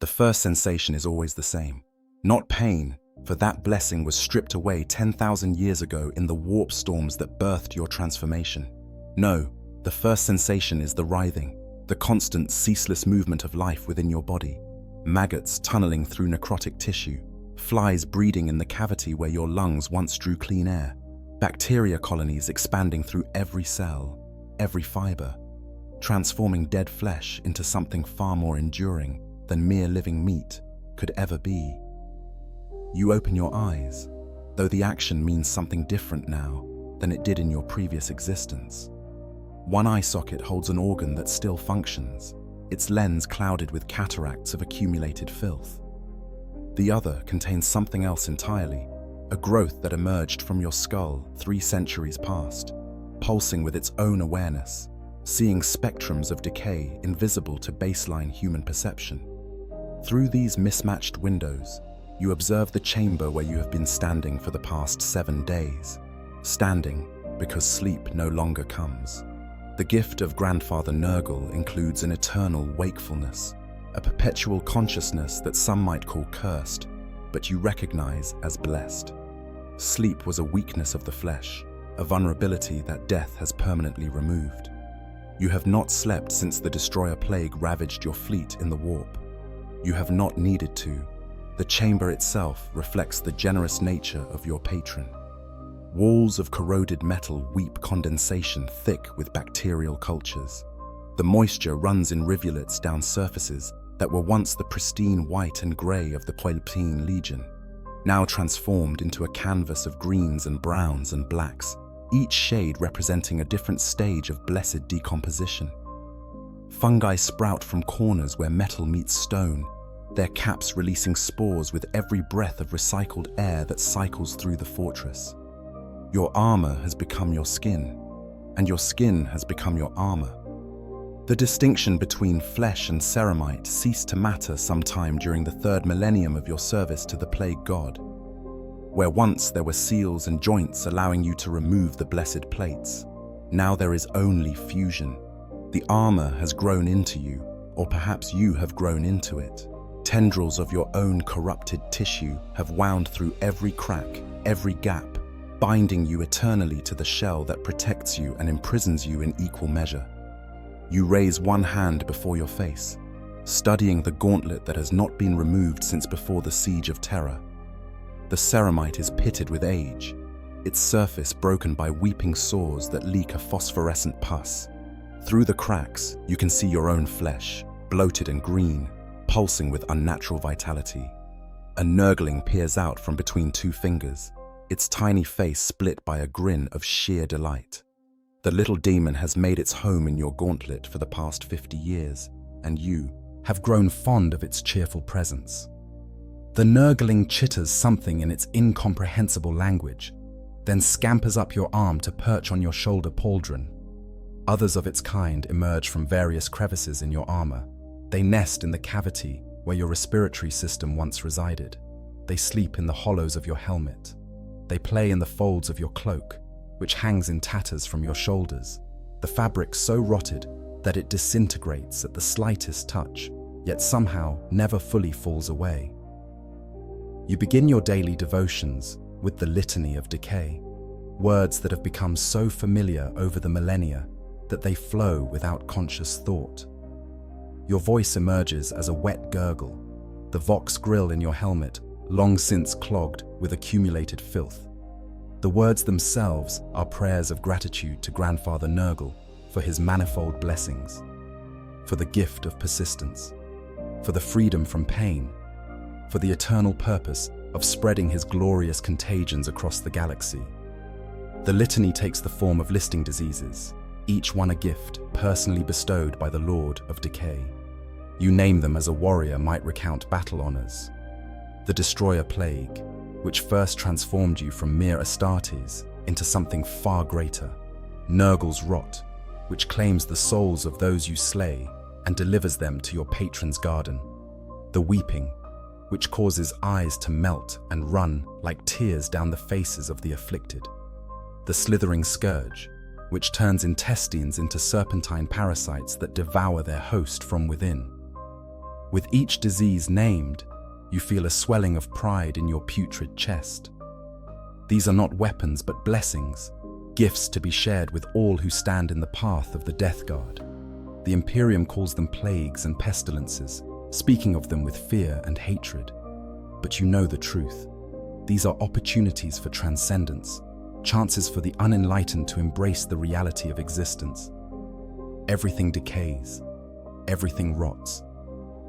The first sensation is always the same. Not pain, for that blessing was stripped away 10,000 years ago in the warp storms that birthed your transformation. No, the first sensation is the writhing, the constant, ceaseless movement of life within your body. Maggots tunneling through necrotic tissue, flies breeding in the cavity where your lungs once drew clean air, bacteria colonies expanding through every cell, every fiber, transforming dead flesh into something far more enduring than mere living meat could ever be. You open your eyes, though the action means something different now than it did in your previous existence. One eye socket holds an organ that still functions, its lens clouded with cataracts of accumulated filth. The other contains something else entirely, a growth that emerged from your skull 3 centuries past, pulsing with its own awareness, seeing spectrums of decay invisible to baseline human perception. Through these mismatched windows, you observe the chamber where you have been standing for the past 7 days, standing because sleep no longer comes. The gift of Grandfather Nurgle includes an eternal wakefulness, a perpetual consciousness that some might call cursed, but you recognize as blessed. Sleep was a weakness of the flesh, a vulnerability that death has permanently removed. You have not slept since the destroyer plague ravaged your fleet in the warp. You have not needed to. The chamber itself reflects the generous nature of your patron. Walls of corroded metal weep condensation thick with bacterial cultures. The moisture runs in rivulets down surfaces that were once the pristine white and grey of the Plague Legion, now transformed into a canvas of greens and browns and blacks, each shade representing a different stage of blessed decomposition. Fungi sprout from corners where metal meets stone, their caps releasing spores with every breath of recycled air that cycles through the fortress. Your armor has become your skin, and your skin has become your armor. The distinction between flesh and ceramite ceased to matter sometime during the 3rd millennium of your service to the Plague God, where once there were seals and joints allowing you to remove the blessed plates. Now there is only fusion. The armor has grown into you, or perhaps you have grown into it. Tendrils of your own corrupted tissue have wound through every crack, every gap, binding you eternally to the shell that protects you and imprisons you in equal measure. You raise one hand before your face, studying the gauntlet that has not been removed since before the Siege of Terror. The ceramite is pitted with age, its surface broken by weeping sores that leak a phosphorescent pus. Through the cracks, you can see your own flesh, bloated and green, pulsing with unnatural vitality. A Nurgling peers out from between 2 fingers, its tiny face split by a grin of sheer delight. The little demon has made its home in your gauntlet for the past 50 years, and you have grown fond of its cheerful presence. The Nurgling chitters something in its incomprehensible language, then scampers up your arm to perch on your shoulder pauldron. Others of its kind emerge from various crevices in your armor. They nest in the cavity where your respiratory system once resided. They sleep in the hollows of your helmet. They play in the folds of your cloak, which hangs in tatters from your shoulders, the fabric so rotted that it disintegrates at the slightest touch, yet somehow never fully falls away. You begin your daily devotions with the litany of decay, words that have become so familiar over the millennia that they flow without conscious thought. Your voice emerges as a wet gurgle, the vox grill in your helmet long since clogged with accumulated filth. The words themselves are prayers of gratitude to Grandfather Nurgle for his manifold blessings, for the gift of persistence, for the freedom from pain, for the eternal purpose of spreading his glorious contagions across the galaxy. The litany takes the form of listing diseases, each one a gift personally bestowed by the Lord of Decay. You name them as a warrior might recount battle honors. The destroyer plague, which first transformed you from mere Astartes into something far greater. Nurgle's rot, which claims the souls of those you slay and delivers them to your patron's garden. The weeping, which causes eyes to melt and run like tears down the faces of the afflicted. The slithering scourge, which turns intestines into serpentine parasites that devour their host from within. With each disease named, you feel a swelling of pride in your putrid chest. These are not weapons but blessings, gifts to be shared with all who stand in the path of the Death Guard. The Imperium calls them plagues and pestilences, speaking of them with fear and hatred. But you know the truth. These are opportunities for transcendence, chances for the unenlightened to embrace the reality of existence. Everything decays, everything rots,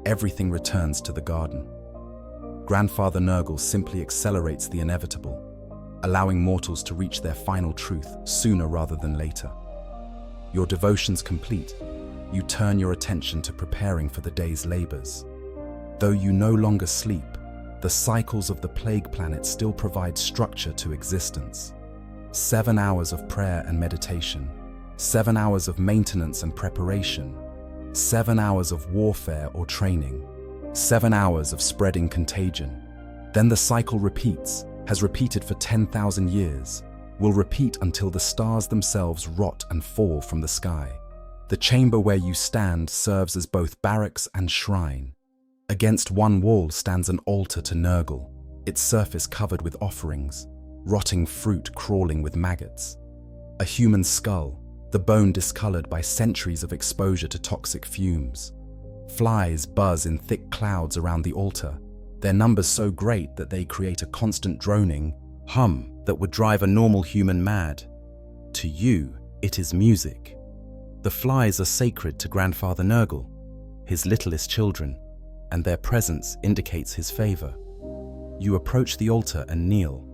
everything returns to the garden. Grandfather Nurgle simply accelerates the inevitable, allowing mortals to reach their final truth sooner rather than later. Your devotions complete, you turn your attention to preparing for the day's labors. Though you no longer sleep, the cycles of the plague planet still provide structure to existence. 7 hours of prayer and meditation, 7 hours of maintenance and preparation, 7 hours of warfare or training, 7 hours of spreading contagion. Then the cycle repeats, has repeated for 10,000 years, will repeat until the stars themselves rot and fall from the sky. The chamber where you stand serves as both barracks and shrine. Against one wall stands an altar to Nurgle, its surface covered with offerings, rotting fruit crawling with maggots. A human skull, the bone discolored by centuries of exposure to toxic fumes. Flies buzz in thick clouds around the altar, their numbers so great that they create a constant droning hum that would drive a normal human mad. To you, it is music. The flies are sacred to Grandfather Nurgle, his littlest children, and their presence indicates his favor. You approach the altar and kneel,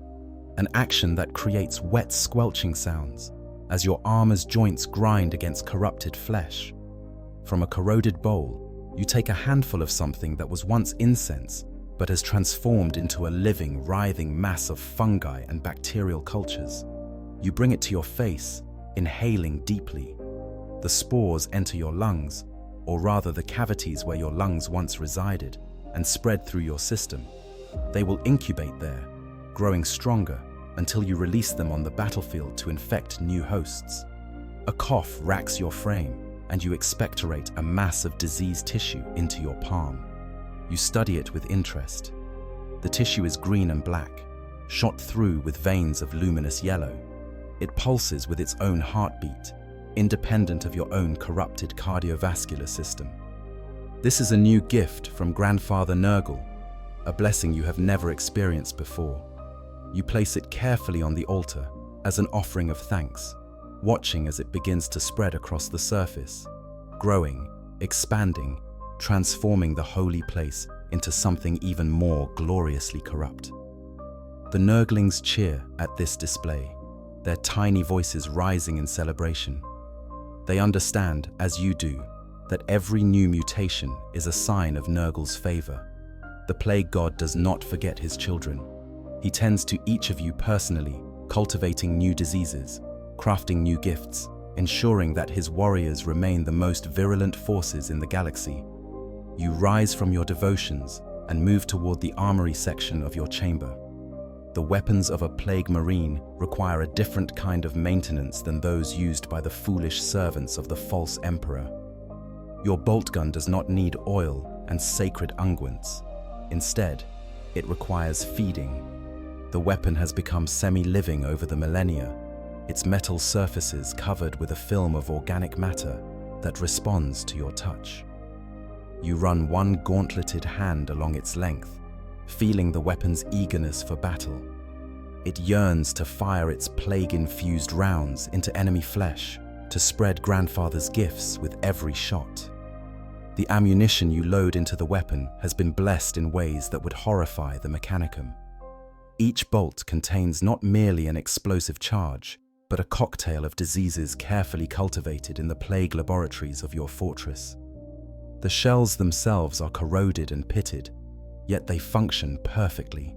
an action that creates wet squelching sounds as your armor's joints grind against corrupted flesh. From a corroded bowl, you take a handful of something that was once incense but has transformed into a living, writhing mass of fungi and bacterial cultures. You bring it to your face, inhaling deeply. The spores enter your lungs, or rather the cavities where your lungs once resided, and spread through your system. They will incubate there, growing stronger until you release them on the battlefield to infect new hosts. A cough racks your frame, and you expectorate a mass of diseased tissue into your palm. You study it with interest. The tissue is green and black, shot through with veins of luminous yellow. It pulses with its own heartbeat, independent of your own corrupted cardiovascular system. This is a new gift from Grandfather Nurgle, a blessing you have never experienced before. You place it carefully on the altar as an offering of thanks, watching as it begins to spread across the surface, growing, expanding, transforming the holy place into something even more gloriously corrupt. The Nurglings cheer at this display, their tiny voices rising in celebration. They understand, as you do, that every new mutation is a sign of Nurgle's favor. The Plague God does not forget his children. He tends to each of you personally, cultivating new diseases, crafting new gifts, ensuring that his warriors remain the most virulent forces in the galaxy. You rise from your devotions and move toward the armory section of your chamber. The weapons of a Plague Marine require a different kind of maintenance than those used by the foolish servants of the false emperor. Your bolt gun does not need oil and sacred unguents. Instead, it requires feeding. The weapon has become semi-living over the millennia, its metal surfaces covered with a film of organic matter that responds to your touch. You run one gauntleted hand along its length, feeling the weapon's eagerness for battle. It yearns to fire its plague-infused rounds into enemy flesh, to spread Grandfather's gifts with every shot. The ammunition you load into the weapon has been blessed in ways that would horrify the Mechanicum. Each bolt contains not merely an explosive charge, but a cocktail of diseases carefully cultivated in the plague laboratories of your fortress. The shells themselves are corroded and pitted, yet they function perfectly.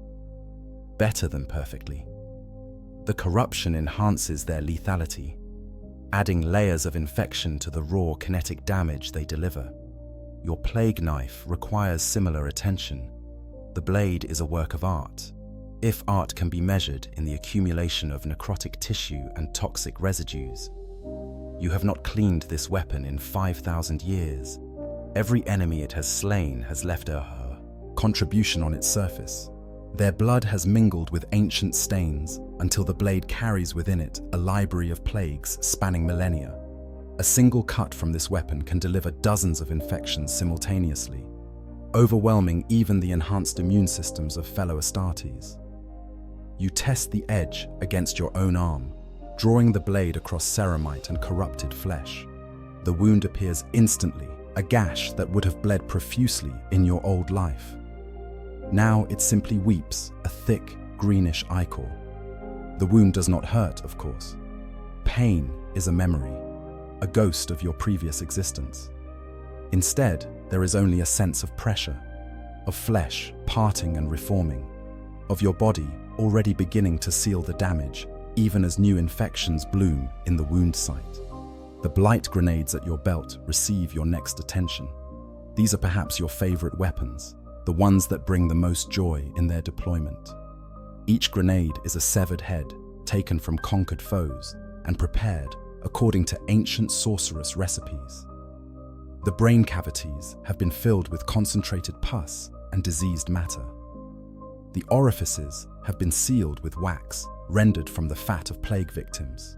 Better than perfectly. The corruption enhances their lethality, adding layers of infection to the raw kinetic damage they deliver. Your plague knife requires similar attention. The blade is a work of art, if art can be measured in the accumulation of necrotic tissue and toxic residues. You have not cleaned this weapon in 5,000 years. Every enemy it has slain has left a contribution on its surface. Their blood has mingled with ancient stains until the blade carries within it a library of plagues spanning millennia. A single cut from this weapon can deliver dozens of infections simultaneously, overwhelming even the enhanced immune systems of fellow Astartes. You test the edge against your own arm, drawing the blade across ceramite and corrupted flesh. The wound appears instantly, a gash that would have bled profusely in your old life. Now it simply weeps, a thick, greenish ichor. The wound does not hurt, of course. Pain is a memory, a ghost of your previous existence. Instead, there is only a sense of pressure, of flesh parting and reforming, of your body already beginning to seal the damage, even as new infections bloom in the wound site. The blight grenades at your belt receive your next attention. These are perhaps your favorite weapons, the ones that bring the most joy in their deployment. Each grenade is a severed head, taken from conquered foes, and prepared according to ancient sorceress recipes. The brain cavities have been filled with concentrated pus and diseased matter. The orifices have been sealed with wax, rendered from the fat of plague victims.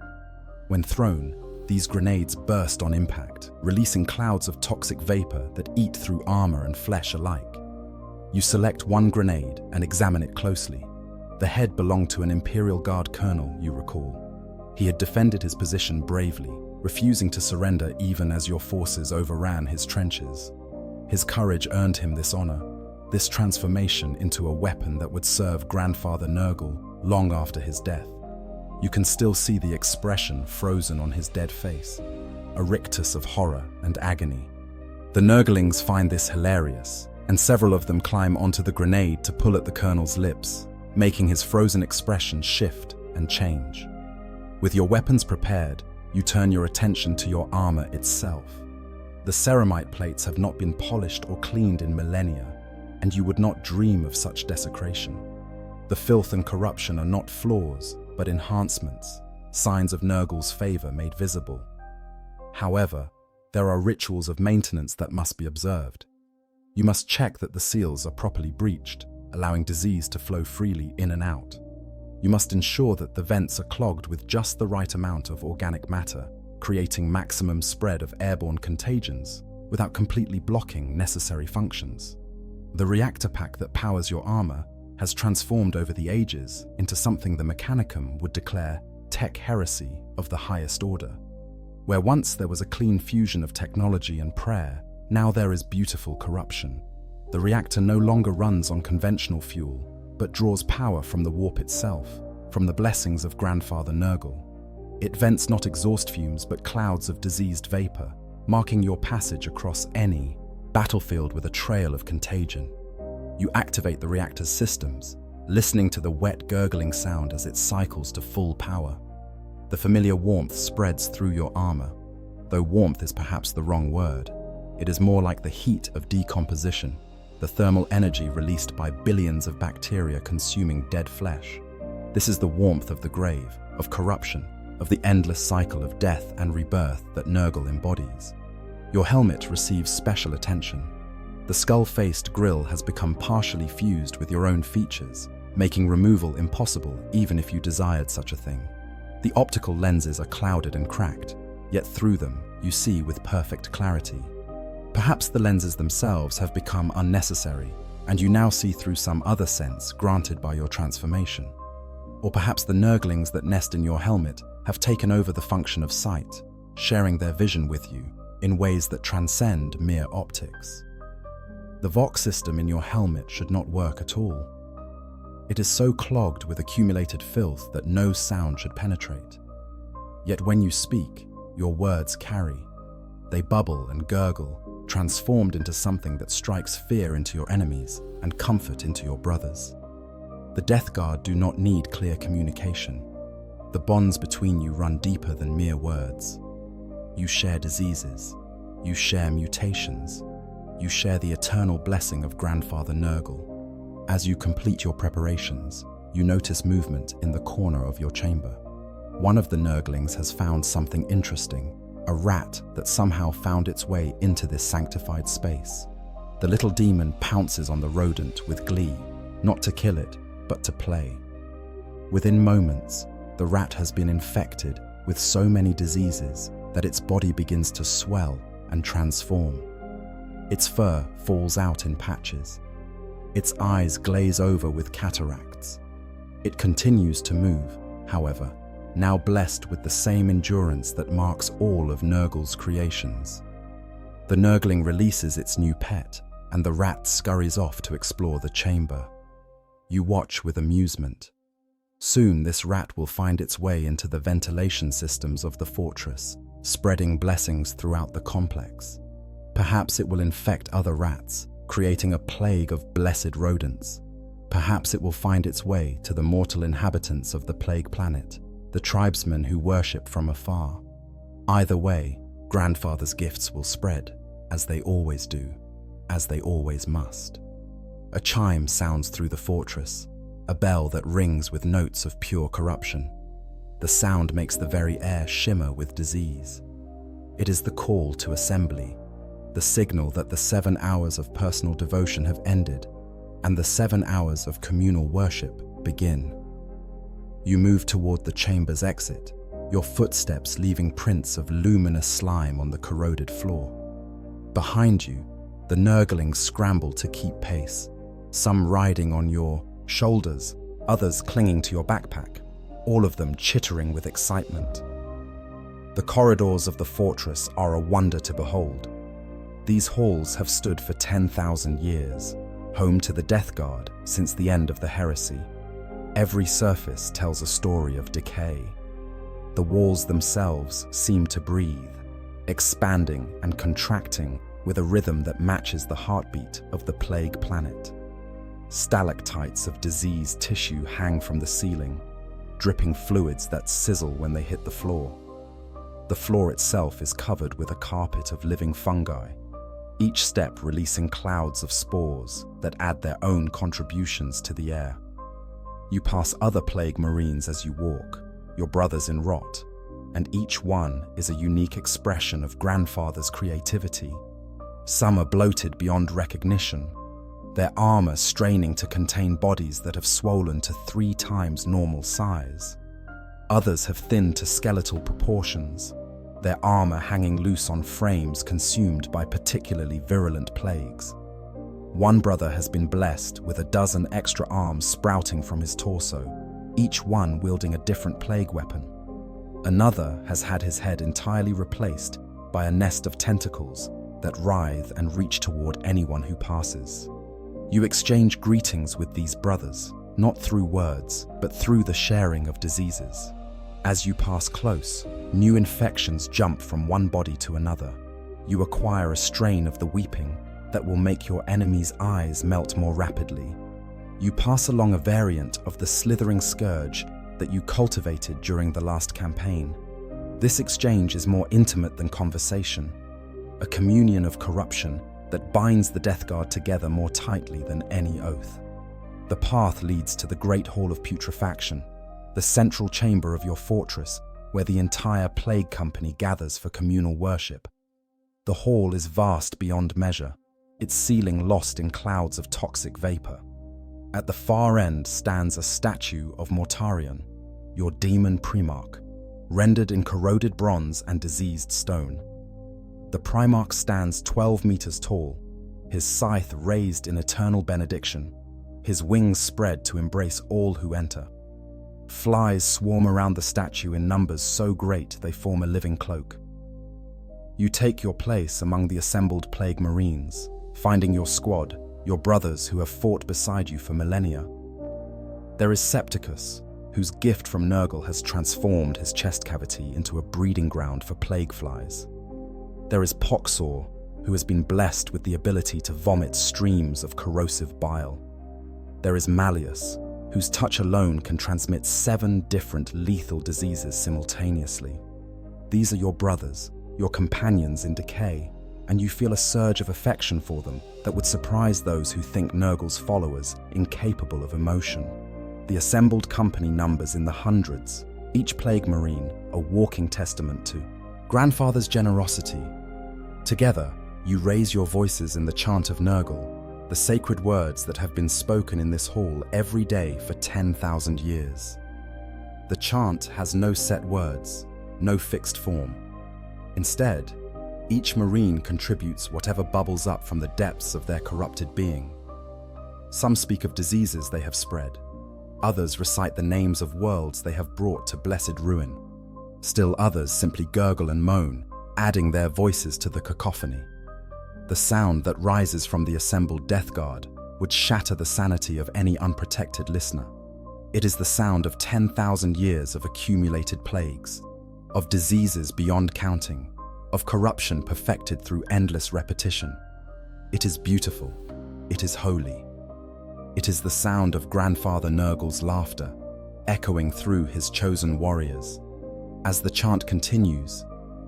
When thrown, these grenades burst on impact, releasing clouds of toxic vapor that eat through armor and flesh alike. You select one grenade and examine it closely. The head belonged to an Imperial Guard colonel, you recall. He had defended his position bravely, refusing to surrender even as your forces overran his trenches. His courage earned him this honor, this transformation into a weapon that would serve Grandfather Nurgle long after his death. You can still see the expression frozen on his dead face, a rictus of horror and agony. The Nurglings find this hilarious, and several of them climb onto the grenade to pull at the colonel's lips, making his frozen expression shift and change. With your weapons prepared, you turn your attention to your armor itself. The ceramite plates have not been polished or cleaned in millennia, and you would not dream of such desecration. The filth and corruption are not flaws, but enhancements, signs of Nurgle's favor made visible. However, there are rituals of maintenance that must be observed. You must check that the seals are properly breached, allowing disease to flow freely in and out. You must ensure that the vents are clogged with just the right amount of organic matter, creating maximum spread of airborne contagions without completely blocking necessary functions. The reactor pack that powers your armor has transformed over the ages into something the Mechanicum would declare tech heresy of the highest order. Where once there was a clean fusion of technology and prayer, now there is beautiful corruption. The reactor no longer runs on conventional fuel, but draws power from the warp itself, from the blessings of Grandfather Nurgle. It vents not exhaust fumes, but clouds of diseased vapor, marking your passage across any battlefield with a trail of contagion. You activate the reactor's systems, listening to the wet gurgling sound as it cycles to full power. The familiar warmth spreads through your armor. Though warmth is perhaps the wrong word, it is more like the heat of decomposition, the thermal energy released by billions of bacteria consuming dead flesh. This is the warmth of the grave, of corruption, of the endless cycle of death and rebirth that Nurgle embodies. Your helmet receives special attention. The skull-faced grille has become partially fused with your own features, making removal impossible even if you desired such a thing. The optical lenses are clouded and cracked, yet through them you see with perfect clarity. Perhaps the lenses themselves have become unnecessary, and you now see through some other sense granted by your transformation. Or perhaps the Nurglings that nest in your helmet have taken over the function of sight, sharing their vision with you in ways that transcend mere optics. The Vox system in your helmet should not work at all. It is so clogged with accumulated filth that no sound should penetrate. Yet when you speak, your words carry. They bubble and gurgle, transformed into something that strikes fear into your enemies and comfort into your brothers. The Death Guard do not need clear communication. The bonds between you run deeper than mere words. You share diseases. You share mutations. You share the eternal blessing of Grandfather Nurgle. As you complete your preparations, you notice movement in the corner of your chamber. One of the Nurglings has found something interesting, a rat that somehow found its way into this sanctified space. The little demon pounces on the rodent with glee, not to kill it, but to play. Within moments, the rat has been infected with so many diseases that its body begins to swell and transform. Its fur falls out in patches. Its eyes glaze over with cataracts. It continues to move, however, now blessed with the same endurance that marks all of Nurgle's creations. The Nurgling releases its new pet, and the rat scurries off to explore the chamber. You watch with amusement. Soon this rat will find its way into the ventilation systems of the fortress, spreading blessings throughout the complex. Perhaps it will infect other rats, creating a plague of blessed rodents. Perhaps it will find its way to the mortal inhabitants of the Plague Planet, the tribesmen who worship from afar. Either way, Grandfather's gifts will spread, as they always do, as they always must. A chime sounds through the fortress, a bell that rings with notes of pure corruption. The sound makes the very air shimmer with disease. It is the call to assembly, the signal that the 7 hours of personal devotion have ended, and the 7 hours of communal worship begin. You move toward the chamber's exit, your footsteps leaving prints of luminous slime on the corroded floor. Behind you, the Nurglings scramble to keep pace, some riding on your shoulders, others clinging to your backpack, all of them chittering with excitement. The corridors of the fortress are a wonder to behold. These halls have stood for 10,000 years, home to the Death Guard since the end of the heresy. Every surface tells a story of decay. The walls themselves seem to breathe, expanding and contracting with a rhythm that matches the heartbeat of the Plague Planet. Stalactites of diseased tissue hang from the ceiling, dripping fluids that sizzle when they hit the floor. The floor itself is covered with a carpet of living fungi, each step releasing clouds of spores that add their own contributions to the air. You pass other Plague Marines as you walk, your brothers in rot, and each one is a unique expression of Grandfather's creativity. Some are bloated beyond recognition, their armor straining to contain bodies that have swollen to 3 times normal size. Others have thinned to skeletal proportions, their armor hanging loose on frames consumed by particularly virulent plagues. One brother has been blessed with a dozen extra arms sprouting from his torso, each one wielding a different plague weapon. Another has had his head entirely replaced by a nest of tentacles that writhe and reach toward anyone who passes. You exchange greetings with these brothers, not through words, but through the sharing of diseases. As you pass close, new infections jump from one body to another. You acquire a strain of the weeping that will make your enemy's eyes melt more rapidly. You pass along a variant of the slithering scourge that you cultivated during the last campaign. This exchange is more intimate than conversation, a communion of corruption that binds the Death Guard together more tightly than any oath. The path leads to the Great Hall of Putrefaction, the central chamber of your fortress where the entire Plague Company gathers for communal worship. The hall is vast beyond measure, its ceiling lost in clouds of toxic vapor. At the far end stands a statue of Mortarion, your demon Primarch, rendered in corroded bronze and diseased stone. The Primarch stands 12 meters tall, his scythe raised in eternal benediction, his wings spread to embrace all who enter. Flies swarm around the statue in numbers so great they form a living cloak. You take your place among the assembled Plague Marines, finding your squad, your brothers who have fought beside you for millennia. There is Septicus, whose gift from Nurgle has transformed his chest cavity into a breeding ground for plague flies. There is Poxor, who has been blessed with the ability to vomit streams of corrosive bile. There is Malleus, whose touch alone can transmit 7 different lethal diseases simultaneously. These are your brothers, your companions in decay, and you feel a surge of affection for them that would surprise those who think Nurgle's followers incapable of emotion. The assembled company numbers in the hundreds, each Plague Marine a walking testament to Grandfather's generosity. Together, you raise your voices in the chant of Nurgle, the sacred words that have been spoken in this hall every day for 10,000 years. The chant has no set words, no fixed form. Instead, each Marine contributes whatever bubbles up from the depths of their corrupted being. Some speak of diseases they have spread. Others recite the names of worlds they have brought to blessed ruin. Still others simply gurgle and moan, adding their voices to the cacophony. The sound that rises from the assembled death guard would shatter the sanity of any unprotected listener. It is the sound of 10,000 years of accumulated plagues, of diseases beyond counting, of corruption perfected through endless repetition. It is beautiful. It is holy. It is the sound of Grandfather Nurgle's laughter, echoing through his chosen warriors. As the chant continues,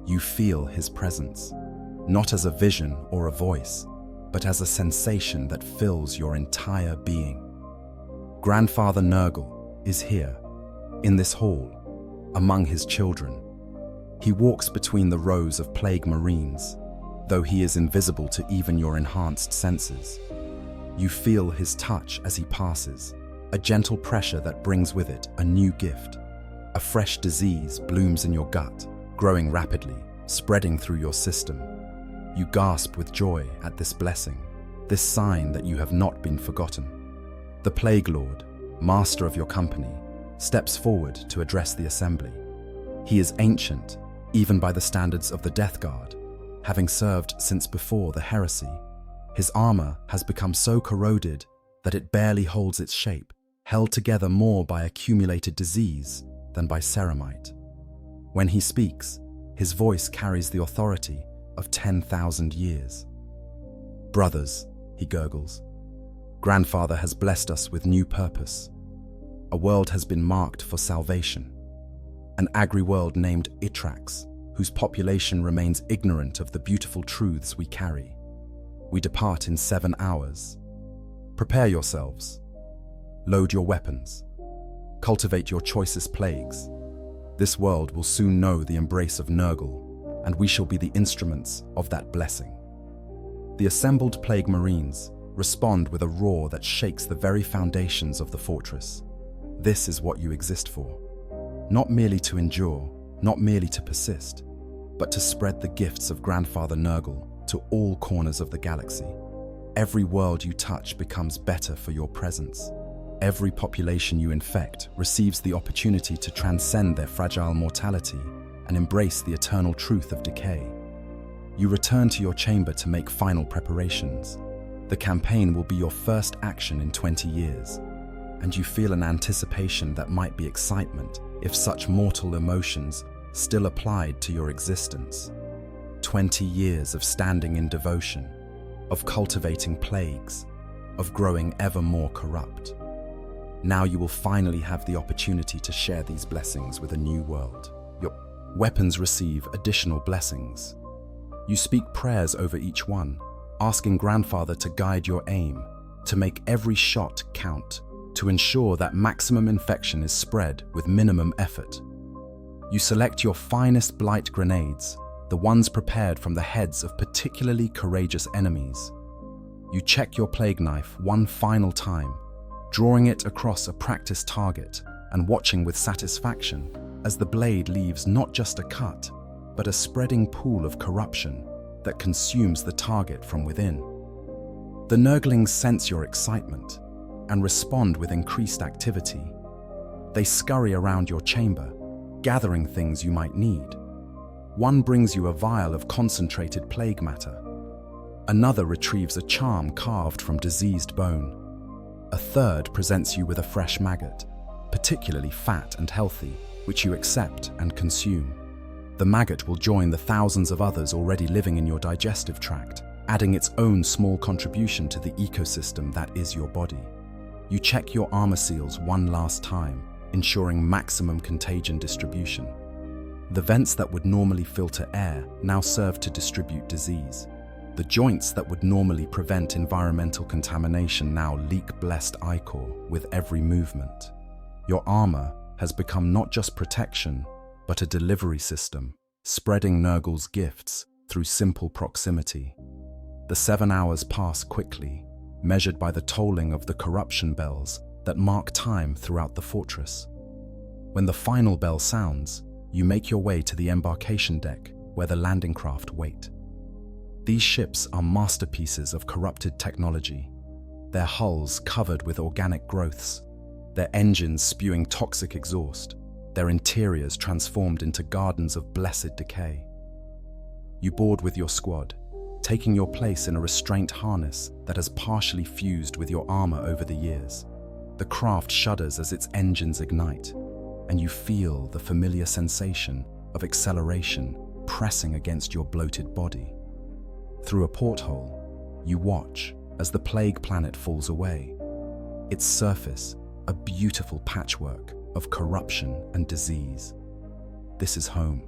you feel his presence, not as a vision or a voice, but as a sensation that fills your entire being. Grandfather Nurgle is here, in this hall, among his children. He walks between the rows of Plague Marines, though he is invisible to even your enhanced senses. You feel his touch as he passes, a gentle pressure that brings with it a new gift. A fresh disease blooms in your gut, growing rapidly, spreading through your system. You gasp with joy at this blessing, this sign that you have not been forgotten. The Plague Lord, master of your company, steps forward to address the assembly. He is ancient, even by the standards of the Death Guard, having served since before the heresy. His armor has become so corroded that it barely holds its shape, held together more by accumulated disease than by ceramite. When he speaks, his voice carries the authority of 10,000 years. Brothers, he gurgles, Grandfather has blessed us with new purpose. A world has been marked for salvation. An agri-world named Itrax, whose population remains ignorant of the beautiful truths we carry. We depart in 7 hours. Prepare yourselves. Load your weapons. Cultivate your choicest plagues. This world will soon know the embrace of Nurgle, and we shall be the instruments of that blessing. The assembled Plague Marines respond with a roar that shakes the very foundations of the fortress. This is what you exist for. Not merely to endure, not merely to persist, but to spread the gifts of Grandfather Nurgle to all corners of the galaxy. Every world you touch becomes better for your presence. Every population you infect receives the opportunity to transcend their fragile mortality and embrace the eternal truth of decay. You return to your chamber to make final preparations. The campaign will be your first action in 20 years, and you feel an anticipation that might be excitement if such mortal emotions still applied to your existence. 20 years of standing in devotion, of cultivating plagues, of growing ever more corrupt. Now you will finally have the opportunity to share these blessings with a new world. Your weapons receive additional blessings. You speak prayers over each one, asking Grandfather to guide your aim, to make every shot count, to ensure that maximum infection is spread with minimum effort. You select your finest blight grenades, the ones prepared from the heads of particularly courageous enemies. You check your plague knife one final time, drawing it across a practiced target and watching with satisfaction as the blade leaves not just a cut, but a spreading pool of corruption that consumes the target from within. The Nurglings sense your excitement and respond with increased activity. They scurry around your chamber, gathering things you might need. One brings you a vial of concentrated plague matter. Another retrieves a charm carved from diseased bone. A third presents you with a fresh maggot, particularly fat and healthy, which you accept and consume. The maggot will join the thousands of others already living in your digestive tract, adding its own small contribution to the ecosystem that is your body. You check your armor seals one last time, ensuring maximum contagion distribution. The vents that would normally filter air now serve to distribute disease. The joints that would normally prevent environmental contamination now leak blessed ichor with every movement. Your armor has become not just protection, but a delivery system, spreading Nurgle's gifts through simple proximity. The 7 hours pass quickly, measured by the tolling of the corruption bells that mark time throughout the fortress. When the final bell sounds, you make your way to the embarkation deck where the landing craft wait. These ships are masterpieces of corrupted technology, their hulls covered with organic growths, their engines spewing toxic exhaust, their interiors transformed into gardens of blessed decay. You board with your squad, taking your place in a restraint harness that has partially fused with your armor over the years. The craft shudders as its engines ignite, and you feel the familiar sensation of acceleration pressing against your bloated body. Through a porthole, you watch as the plague planet falls away, its surface a beautiful patchwork of corruption and disease. This is home,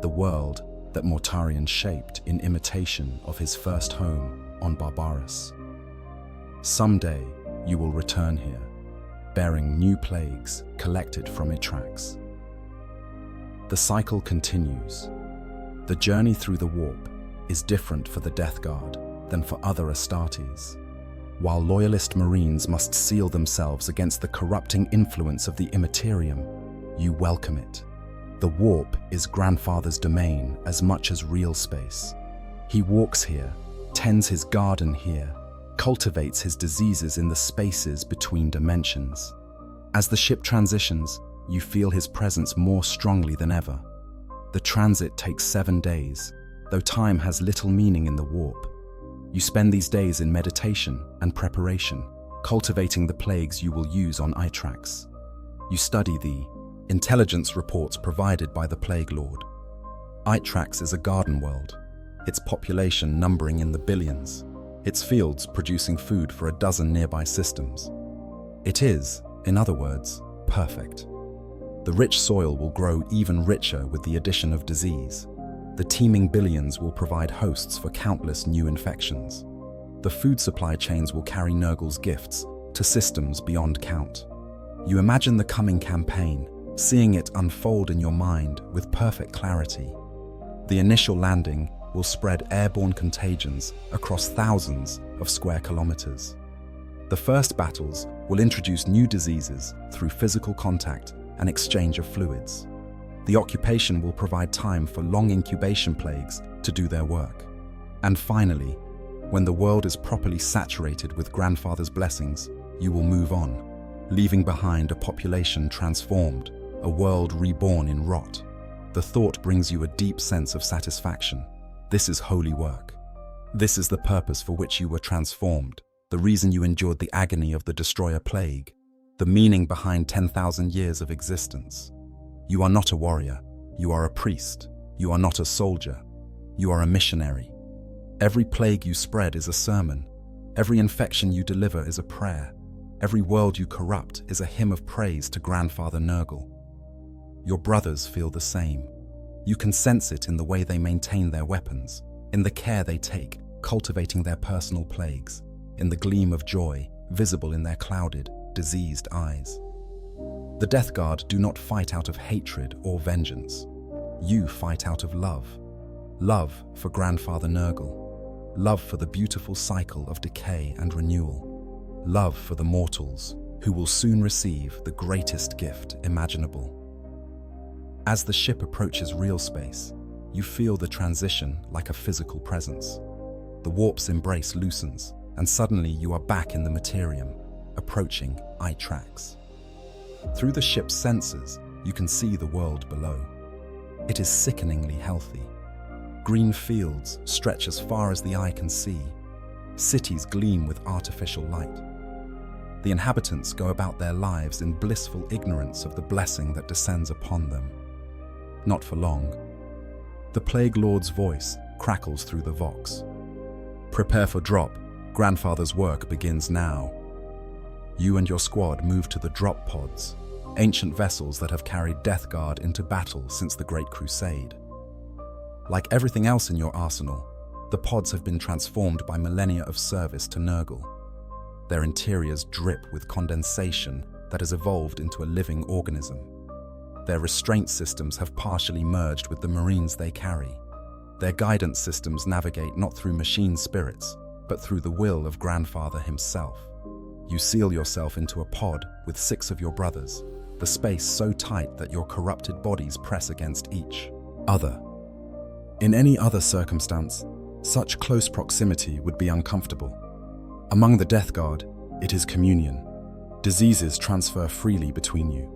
the world that Mortarion shaped in imitation of his first home on Barbaros. Someday you will return here, bearing new plagues collected from Itrax. The cycle continues. The journey through the warp is different for the Death Guard than for other Astartes. While loyalist Marines must seal themselves against the corrupting influence of the Imperium, you welcome it. The warp is Grandfather's domain as much as real space. He walks here, tends his garden here, cultivates his diseases in the spaces between dimensions. As the ship transitions, you feel his presence more strongly than ever. The transit takes 7 days, though time has little meaning in the warp. You spend these days in meditation and preparation, cultivating the plagues you will use on Itrax. You study the intelligence reports provided by the Plague Lord. Itrax is a garden world, its population numbering in the billions, its fields producing food for a dozen nearby systems. It is, in other words, perfect. The rich soil will grow even richer with the addition of disease. The teeming billions will provide hosts for countless new infections. The food supply chains will carry Nurgle's gifts to systems beyond count. You imagine the coming campaign, seeing it unfold in your mind with perfect clarity. The initial landing will spread airborne contagions across thousands of square kilometers. The first battles will introduce new diseases through physical contact and exchange of fluids. The occupation will provide time for long incubation plagues to do their work. And finally, when the world is properly saturated with Grandfather's blessings, you will move on, leaving behind a population transformed, a world reborn in rot. The thought brings you a deep sense of satisfaction. This is holy work. This is the purpose for which you were transformed, the reason you endured the agony of the Destroyer Plague, the meaning behind 10,000 years of existence. You are not a warrior, you are a priest. You are not a soldier, you are a missionary. Every plague you spread is a sermon. Every infection you deliver is a prayer. Every world you corrupt is a hymn of praise to Grandfather Nurgle. Your brothers feel the same. You can sense it in the way they maintain their weapons, in the care they take, cultivating their personal plagues, in the gleam of joy visible in their clouded, diseased eyes. The Death Guard do not fight out of hatred or vengeance. You fight out of love. Love for Grandfather Nurgle. Love for the beautiful cycle of decay and renewal. Love for the mortals who will soon receive the greatest gift imaginable. As the ship approaches real space, you feel the transition like a physical presence. The warp's embrace loosens, and suddenly you are back in the Imperium, approaching Itrax. Through the ship's sensors, you can see the world below. It is sickeningly healthy. Green fields stretch as far as the eye can see. Cities gleam with artificial light. The inhabitants go about their lives in blissful ignorance of the blessing that descends upon them. Not for long. The Plague Lord's voice crackles through the Vox. Prepare for drop. Grandfather's work begins now. You and your squad move to the drop pods, ancient vessels that have carried Death Guard into battle since the Great Crusade. Like everything else in your arsenal, the pods have been transformed by millennia of service to Nurgle. Their interiors drip with condensation that has evolved into a living organism. Their restraint systems have partially merged with the marines they carry. Their guidance systems navigate not through machine spirits, but through the will of Grandfather himself. You seal yourself into a pod with 6 of your brothers, the space so tight that your corrupted bodies press against each other. In any other circumstance, such close proximity would be uncomfortable. Among the Death Guard, it is communion. Diseases transfer freely between you.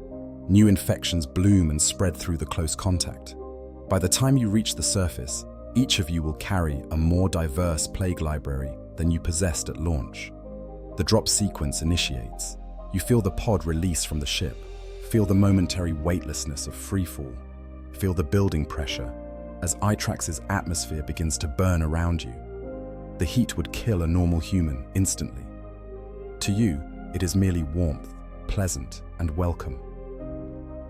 New infections bloom and spread through the close contact. By the time you reach the surface, each of you will carry a more diverse plague library than you possessed at launch. The drop sequence initiates. You feel the pod release from the ship, feel the momentary weightlessness of freefall, feel the building pressure as Itrax's atmosphere begins to burn around you. The heat would kill a normal human instantly. To you, it is merely warmth, pleasant and welcome.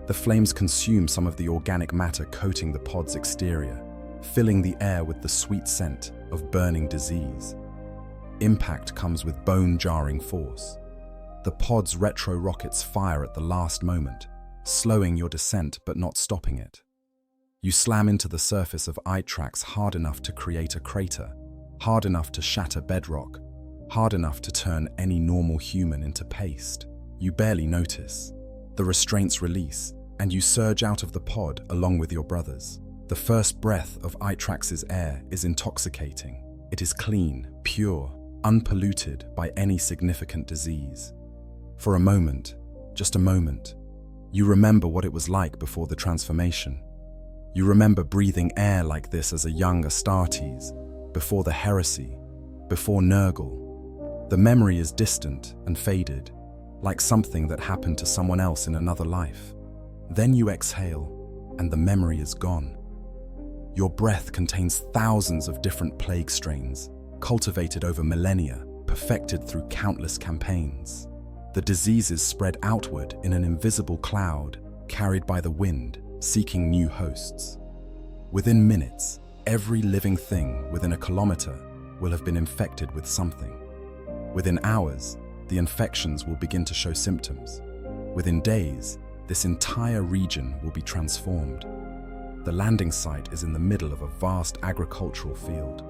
The flames consume some of the organic matter coating the pod's exterior, filling the air with the sweet scent of burning disease. Impact comes with bone-jarring force. The pod's retro rockets fire at the last moment, slowing your descent but not stopping it. You slam into the surface of Itrax hard enough to create a crater, hard enough to shatter bedrock, hard enough to turn any normal human into paste. You barely notice. The restraints release, and you surge out of the pod along with your brothers. The first breath of Itrax's air is intoxicating. It is clean, pure, unpolluted by any significant disease. For a moment, just a moment, you remember what it was like before the transformation. You remember breathing air like this as a young Astartes, before the heresy, before Nurgle. The memory is distant and faded, like something that happened to someone else in another life. Then you exhale, and the memory is gone. Your breath contains thousands of different plague strains, cultivated over millennia, perfected through countless campaigns. The diseases spread outward in an invisible cloud, carried by the wind, seeking new hosts. Within minutes, every living thing within a kilometer will have been infected with something. Within hours, the infections will begin to show symptoms. Within days, this entire region will be transformed. The landing site is in the middle of a vast agricultural field.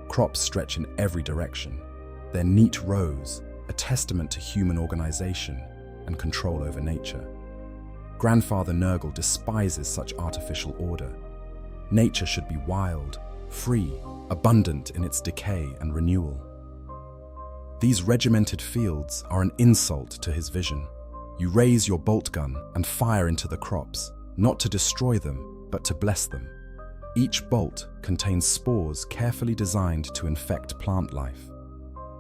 Crops stretch in every direction, their neat rows a testament to human organization and control over nature. Grandfather Nurgle despises such artificial order. Nature should be wild, free, abundant in its decay and renewal. These regimented fields are an insult to his vision. You raise your bolt gun and fire into the crops, not to destroy them, but to bless them. Each bolt contains spores carefully designed to infect plant life.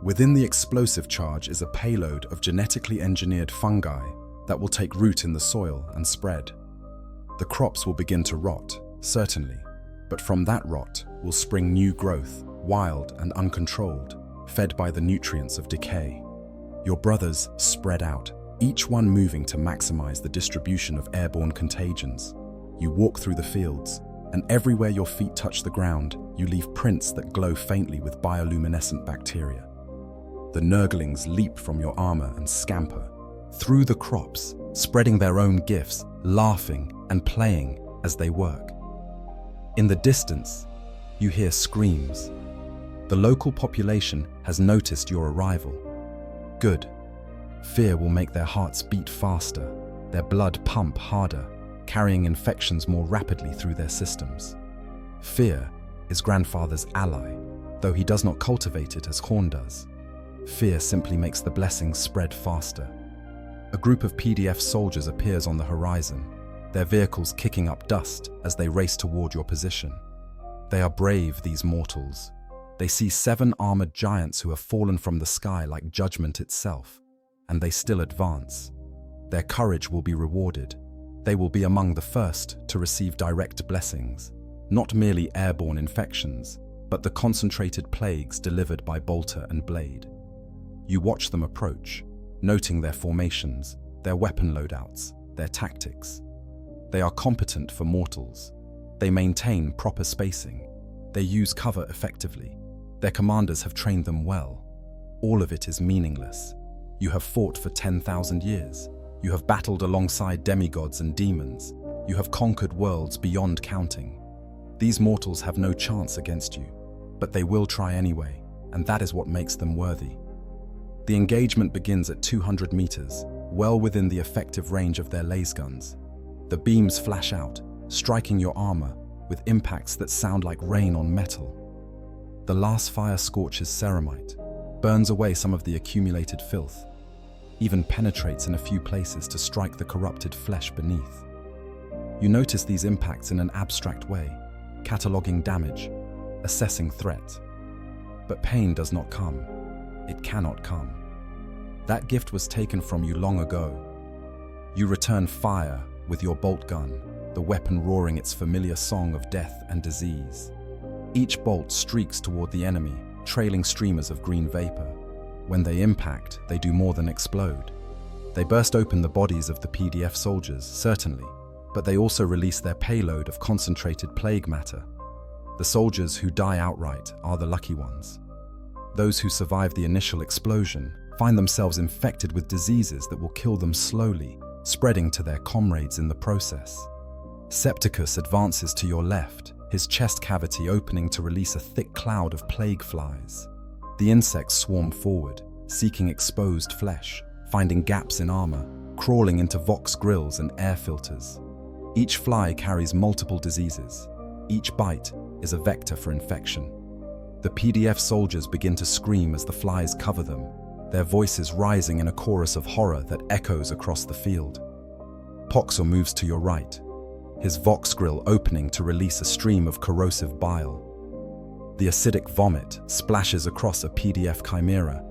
Within the explosive charge is a payload of genetically engineered fungi that will take root in the soil and spread. The crops will begin to rot, certainly, but from that rot will spring new growth, wild and uncontrolled, fed by the nutrients of decay. Your brothers spread out, each one moving to maximize the distribution of airborne contagions. You walk through the fields, and everywhere your feet touch the ground, you leave prints that glow faintly with bioluminescent bacteria. The Nurglings leap from your armor and scamper through the crops, spreading their own gifts, laughing and playing as they work. In the distance, you hear screams. The local population has noticed your arrival. Good. Fear will make their hearts beat faster, their blood pump harder, carrying infections more rapidly through their systems. Fear is Grandfather's ally, though he does not cultivate it as Khorne does. Fear simply makes the blessings spread faster. A group of PDF soldiers appears on the horizon, their vehicles kicking up dust as they race toward your position. They are brave, these mortals. They see 7 armored giants who have fallen from the sky like judgment itself, and they still advance. Their courage will be rewarded. They will be among the first to receive direct blessings, not merely airborne infections, but the concentrated plagues delivered by bolter and blade. You watch them approach, noting their formations, their weapon loadouts, their tactics. They are competent for mortals. They maintain proper spacing. They use cover effectively. Their commanders have trained them well. All of it is meaningless. You have fought for 10,000 years. You have battled alongside demigods and demons, You have conquered worlds beyond counting. These mortals have no chance against you, but they will try anyway, and that is what makes them worthy. The engagement begins at 200 meters, well within the effective range of their laser guns. The beams flash out, striking your armor with impacts that sound like rain on metal. The last fire scorches ceramite, burns away some of the accumulated filth, even penetrates in a few places to strike the corrupted flesh beneath. You notice these impacts in an abstract way, cataloging damage, assessing threat. But pain does not come. It cannot come. That gift was taken from you long ago. You return fire with your bolt gun, the weapon roaring its familiar song of death and disease. Each bolt streaks toward the enemy, trailing streamers of green vapor. When they impact, they do more than explode. They burst open the bodies of the PDF soldiers, certainly, but they also release their payload of concentrated plague matter. The soldiers who die outright are the lucky ones. Those who survive the initial explosion find themselves infected with diseases that will kill them slowly, spreading to their comrades in the process. Septicus advances to your left, his chest cavity opening to release a thick cloud of plague flies. The insects swarm forward, seeking exposed flesh, finding gaps in armor, crawling into Vox grills and air filters. Each fly carries multiple diseases. Each bite is a vector for infection. The PDF soldiers begin to scream as the flies cover them, their voices rising in a chorus of horror that echoes across the field. Poxor moves to your right, his Vox grill opening to release a stream of corrosive bile. The acidic vomit splashes across a PDF chimera,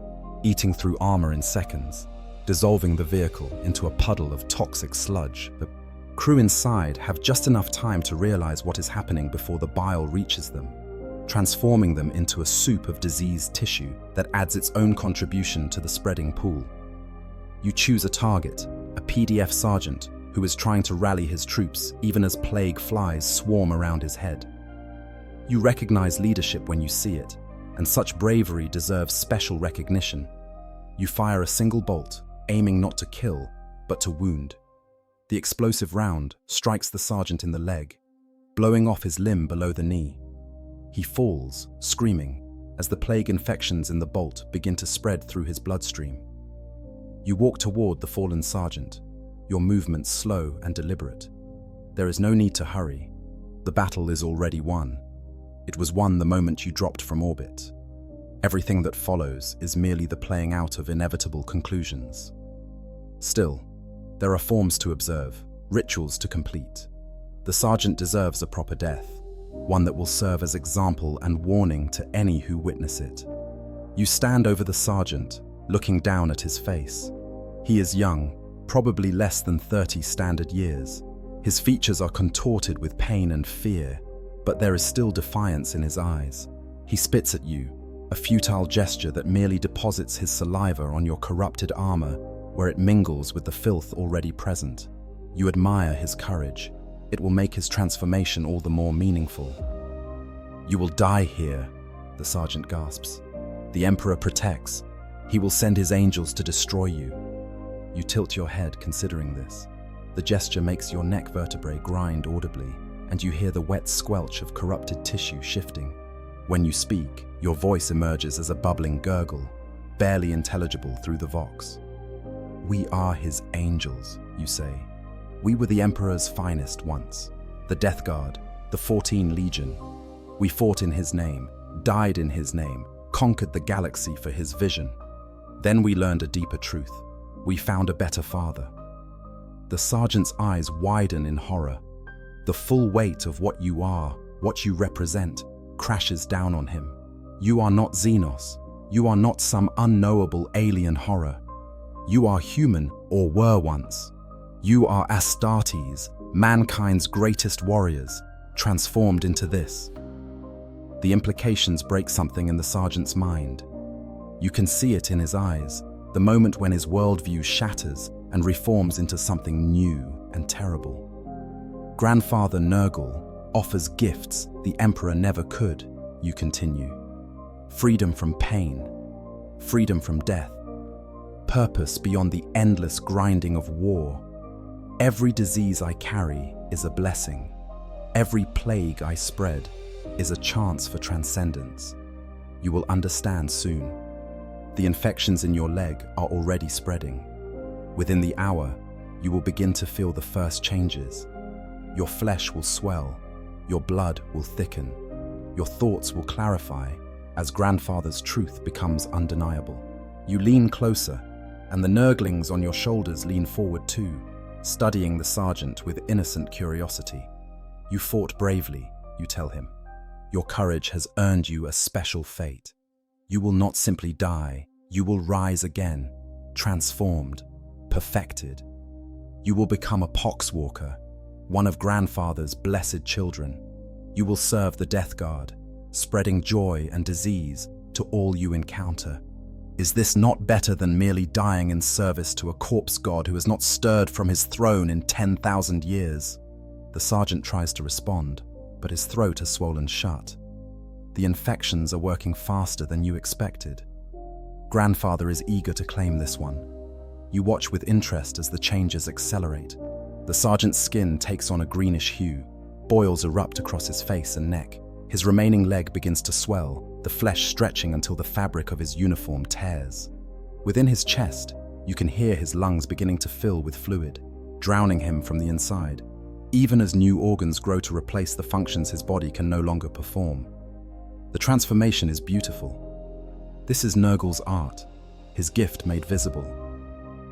eating through armor in seconds, dissolving the vehicle into a puddle of toxic sludge. The crew inside have just enough time to realize what is happening before the bile reaches them, transforming them into a soup of diseased tissue that adds its own contribution to the spreading pool. You choose a target, a PDF sergeant who is trying to rally his troops even as plague flies swarm around his head. You recognize leadership when you see it, and such bravery deserves special recognition. You fire a single bolt, aiming not to kill, but to wound. The explosive round strikes the sergeant in the leg, blowing off his limb below the knee. He falls, screaming, as the plague infections in the bolt begin to spread through his bloodstream. You walk toward the fallen sergeant, your movements slow and deliberate. There is no need to hurry. The battle is already won. It was won the moment you dropped from orbit. Everything that follows is merely the playing out of inevitable conclusions. Still, there are forms to observe, rituals to complete. The sergeant deserves a proper death, one that will serve as example and warning to any who witness it. You stand over the sergeant, looking down at his face. He is young, probably less than 30 standard years. His features are contorted with pain and fear, but there is still defiance in his eyes. He spits at you, a futile gesture that merely deposits his saliva on your corrupted armor, where it mingles with the filth already present. You admire his courage. It will make his transformation all the more meaningful. "You will die here," the sergeant gasps. "The Emperor protects. He will send his angels to destroy you." You tilt your head considering this. The gesture makes your neck vertebrae grind audibly, and you hear the wet squelch of corrupted tissue shifting. When you speak, your voice emerges as a bubbling gurgle, barely intelligible through the vox. "We are his angels," you say. "We were the Emperor's finest once. The Death Guard, the 14 Legion. We fought in his name, died in his name, conquered the galaxy for his vision. Then we learned a deeper truth. We found a better father." The sergeant's eyes widen in horror. The full weight of what you are, what you represent, crashes down on him. You are not Xenos. You are not some unknowable alien horror. You are human, or were once. You are Astartes, mankind's greatest warriors, transformed into this. The implications break something in the sergeant's mind. You can see it in his eyes, the moment when his worldview shatters and reforms into something new and terrible. Grandfather Nurgle offers gifts the Emperor never could, you continue. Freedom from pain, freedom from death, purpose beyond the endless grinding of war. Every disease I carry is a blessing. Every plague I spread is a chance for transcendence. You will understand soon. The infections in your leg are already spreading. Within the hour, you will begin to feel the first changes. Your flesh will swell, your blood will thicken, your thoughts will clarify as Grandfather's truth becomes undeniable. You lean closer, and the Nurglings on your shoulders lean forward too, studying the sergeant with innocent curiosity. You fought bravely, you tell him. Your courage has earned you a special fate. You will not simply die, you will rise again, transformed, perfected. You will become a poxwalker, one of Grandfather's blessed children. You will serve the Death Guard, spreading joy and disease to all you encounter. Is this not better than merely dying in service to a corpse god who has not stirred from his throne in 10,000 years? The sergeant tries to respond, but his throat has swollen shut. The infections are working faster than you expected. Grandfather is eager to claim this one. You watch with interest as the changes accelerate. The sergeant's skin takes on a greenish hue. Boils erupt across his face and neck. His remaining leg begins to swell, the flesh stretching until the fabric of his uniform tears. Within his chest, you can hear his lungs beginning to fill with fluid, drowning him from the inside, even as new organs grow to replace the functions his body can no longer perform. The transformation is beautiful. This is Nurgle's art, his gift made visible.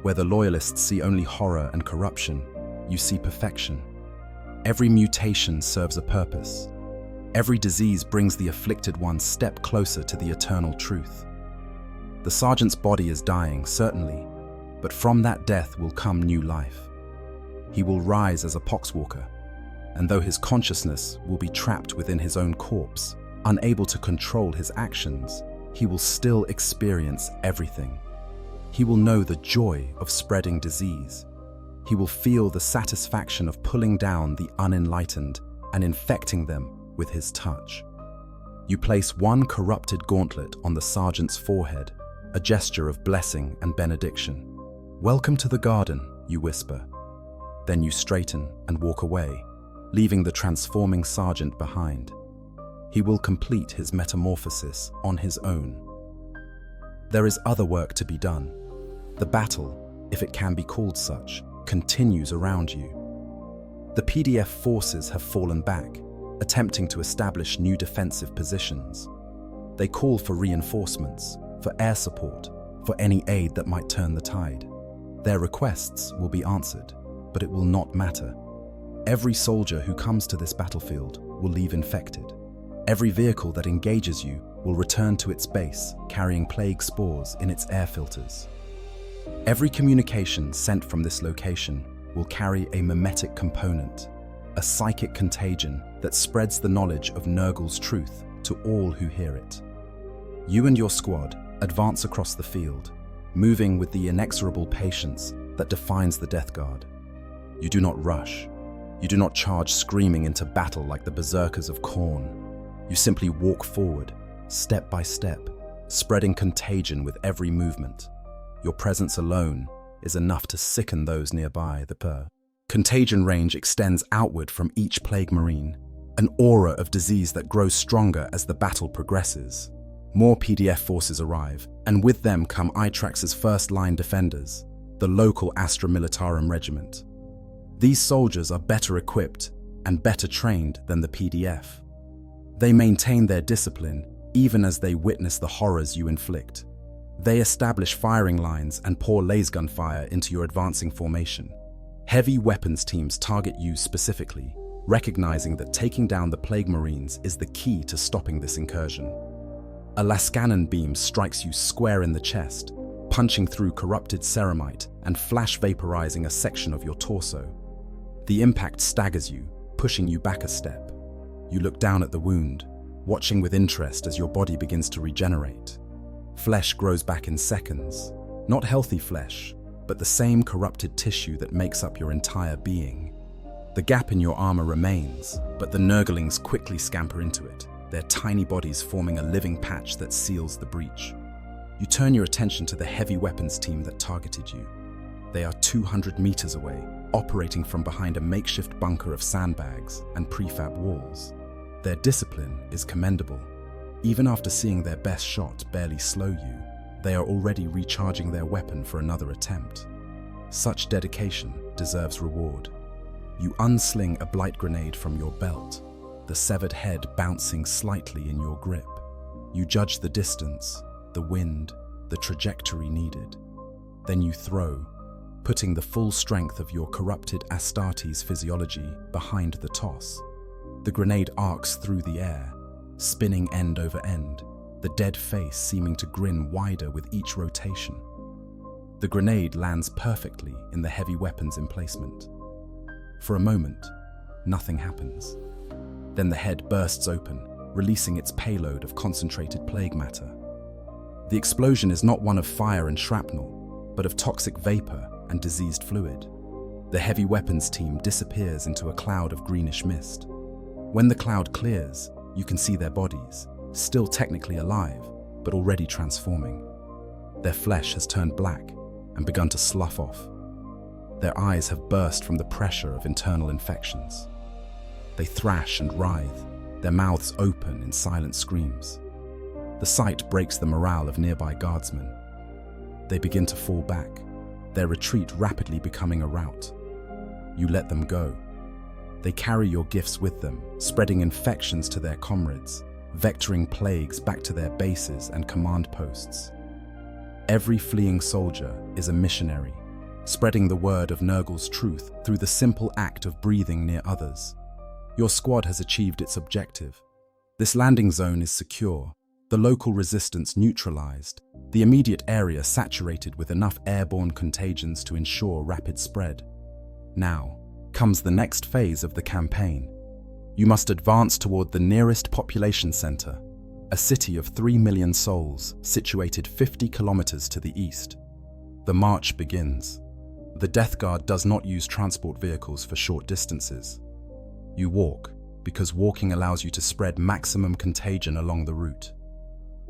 Where the loyalists see only horror and corruption, you see perfection. Every mutation serves a purpose. Every disease brings the afflicted one step closer to the eternal truth. The sergeant's body is dying, certainly, but from that death will come new life. He will rise as a poxwalker, and though his consciousness will be trapped within his own corpse, unable to control his actions, he will still experience everything. He will know the joy of spreading disease. He will feel the satisfaction of pulling down the unenlightened and infecting them with his touch. You place one corrupted gauntlet on the sergeant's forehead, a gesture of blessing and benediction. "Welcome to the garden," you whisper. Then you straighten and walk away, leaving the transforming sergeant behind. He will complete his metamorphosis on his own. There is other work to be done. The battle, if it can be called such, continues around you. The PDF forces have fallen back, attempting to establish new defensive positions. They call for reinforcements, for air support, for any aid that might turn the tide. Their requests will be answered, but it will not matter. Every soldier who comes to this battlefield will leave infected. Every vehicle that engages you will return to its base carrying plague spores in its air filters. Every communication sent from this location will carry a mimetic component, a psychic contagion that spreads the knowledge of Nurgle's truth to all who hear it. You and your squad advance across the field, moving with the inexorable patience that defines the Death Guard. You do not rush. You do not charge screaming into battle like the berserkers of Khorne. You simply walk forward, step by step, spreading contagion with every movement. Your presence alone is enough to sicken those nearby. The contagion range extends outward from each Plague Marine, an aura of disease that grows stronger as the battle progresses. More PDF forces arrive, and with them come Itrax's first-line defenders, the local Astra Militarum regiment. These soldiers are better equipped and better trained than the PDF. They maintain their discipline even as they witness the horrors you inflict. They establish firing lines and pour lasgun fire into your advancing formation. Heavy weapons teams target you specifically, recognizing that taking down the Plague Marines is the key to stopping this incursion. A Lascannon beam strikes you square in the chest, punching through corrupted ceramite and flash vaporizing a section of your torso. The impact staggers you, pushing you back a step. You look down at the wound, watching with interest as your body begins to regenerate. Flesh grows back in seconds, not healthy flesh, but the same corrupted tissue that makes up your entire being. The gap in your armor remains, but the Nurglings quickly scamper into it, their tiny bodies forming a living patch that seals the breach. You turn your attention to the heavy weapons team that targeted you. They are 200 meters away, operating from behind a makeshift bunker of sandbags and prefab walls. Their discipline is commendable. Even after seeing their best shot barely slow you, they are already recharging their weapon for another attempt. Such dedication deserves reward. You unsling a blight grenade from your belt, the severed head bouncing slightly in your grip. You judge the distance, the wind, the trajectory needed. Then you throw, putting the full strength of your corrupted Astartes physiology behind the toss. The grenade arcs through the air, spinning end over end, the dead face seeming to grin wider with each rotation. The grenade lands perfectly in the heavy weapon's emplacement. For a moment, nothing happens. Then the head bursts open, releasing its payload of concentrated plague matter. The explosion is not one of fire and shrapnel, but of toxic vapor and diseased fluid. The heavy weapons team disappears into a cloud of greenish mist. When the cloud clears, you can see their bodies, still technically alive, but already transforming. Their flesh has turned black and begun to slough off. Their eyes have burst from the pressure of internal infections. They thrash and writhe, their mouths open in silent screams. The sight breaks the morale of nearby guardsmen. They begin to fall back, their retreat rapidly becoming a rout. You let them go. They carry your gifts with them, spreading infections to their comrades, vectoring plagues back to their bases and command posts. Every fleeing soldier is a missionary, spreading the word of Nurgle's truth through the simple act of breathing near others. Your squad has achieved its objective. This landing zone is secure, the local resistance neutralized, the immediate area saturated with enough airborne contagions to ensure rapid spread. Now comes the next phase of the campaign. You must advance toward the nearest population center, a city of 3 million souls situated 50 kilometers to the east. The march begins. The Death Guard does not use transport vehicles for short distances. You walk, because walking allows you to spread maximum contagion along the route.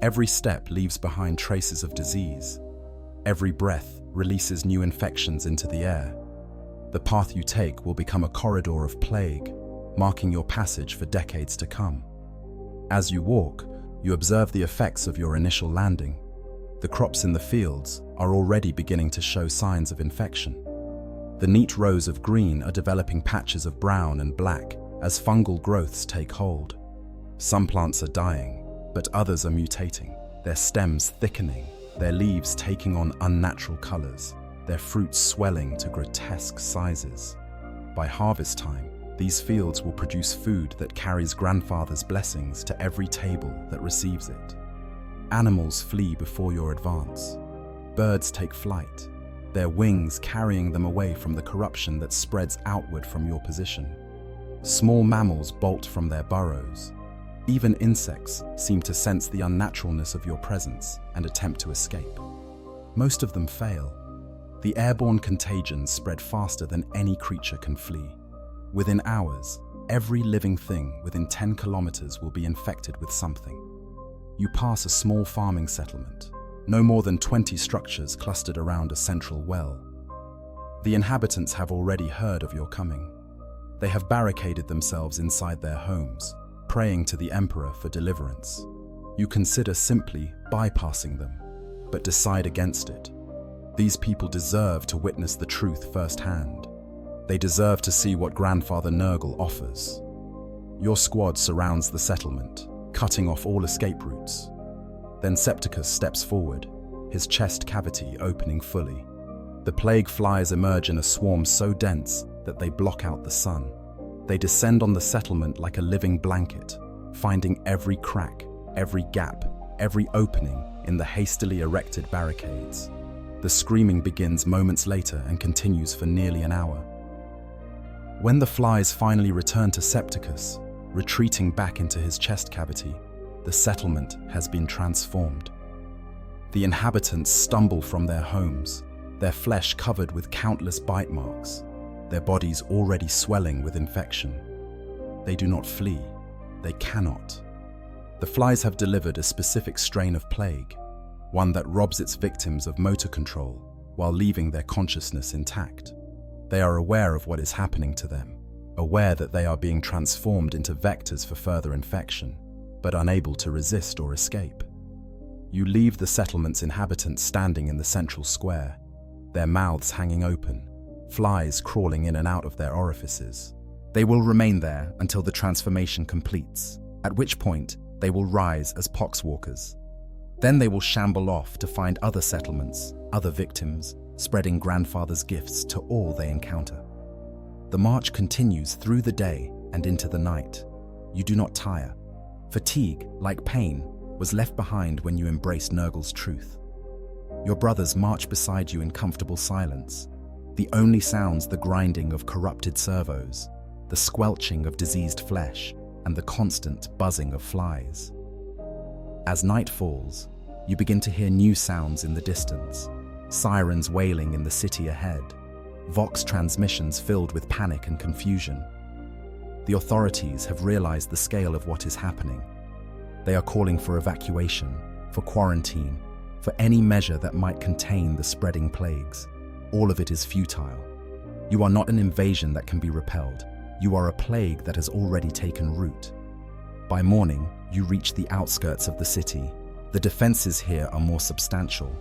Every step leaves behind traces of disease. Every breath releases new infections into the air. The path you take will become a corridor of plague, marking your passage for decades to come. As you walk, you observe the effects of your initial landing. The crops in the fields are already beginning to show signs of infection. The neat rows of green are developing patches of brown and black as fungal growths take hold. Some plants are dying, but others are mutating, their stems thickening, their leaves taking on unnatural colors, their fruits swelling to grotesque sizes. By harvest time, these fields will produce food that carries Grandfather's blessings to every table that receives it. Animals flee before your advance. Birds take flight, their wings carrying them away from the corruption that spreads outward from your position. Small mammals bolt from their burrows. Even insects seem to sense the unnaturalness of your presence and attempt to escape. Most of them fail. The airborne contagions spread faster than any creature can flee. Within hours, every living thing within 10 kilometers will be infected with something. You pass a small farming settlement, no more than 20 structures clustered around a central well. The inhabitants have already heard of your coming. They have barricaded themselves inside their homes, praying to the Emperor for deliverance. You consider simply bypassing them, but decide against it. These people deserve to witness the truth firsthand. They deserve to see what Grandfather Nurgle offers. Your squad surrounds the settlement, cutting off all escape routes. Then Septicus steps forward, his chest cavity opening fully. The plague flies emerge in a swarm so dense that they block out the sun. They descend on the settlement like a living blanket, finding every crack, every gap, every opening in the hastily erected barricades. The screaming begins moments later and continues for nearly an hour. When the flies finally return to Septicus, retreating back into his chest cavity, the settlement has been transformed. The inhabitants stumble from their homes, their flesh covered with countless bite marks, their bodies already swelling with infection. They do not flee. They cannot. The flies have delivered a specific strain of plague, one that robs its victims of motor control while leaving their consciousness intact. They are aware of what is happening to them, aware that they are being transformed into vectors for further infection, but unable to resist or escape. You leave the settlement's inhabitants standing in the central square, their mouths hanging open, flies crawling in and out of their orifices. They will remain there until the transformation completes, at which point they will rise as poxwalkers. Then they will shamble off to find other settlements, other victims, spreading Grandfather's gifts to all they encounter. The march continues through the day and into the night. You do not tire. Fatigue, like pain, was left behind when you embraced Nurgle's truth. Your brothers march beside you in comfortable silence. The only sounds the grinding of corrupted servos, the squelching of diseased flesh, and the constant buzzing of flies. As night falls, you begin to hear new sounds in the distance, sirens wailing in the city ahead, Vox transmissions filled with panic and confusion. The authorities have realized the scale of what is happening. They are calling for evacuation, for quarantine, for any measure that might contain the spreading plagues. All of it is futile. You are not an invasion that can be repelled. You are a plague that has already taken root. By morning, you reach the outskirts of the city. The defenses here are more substantial.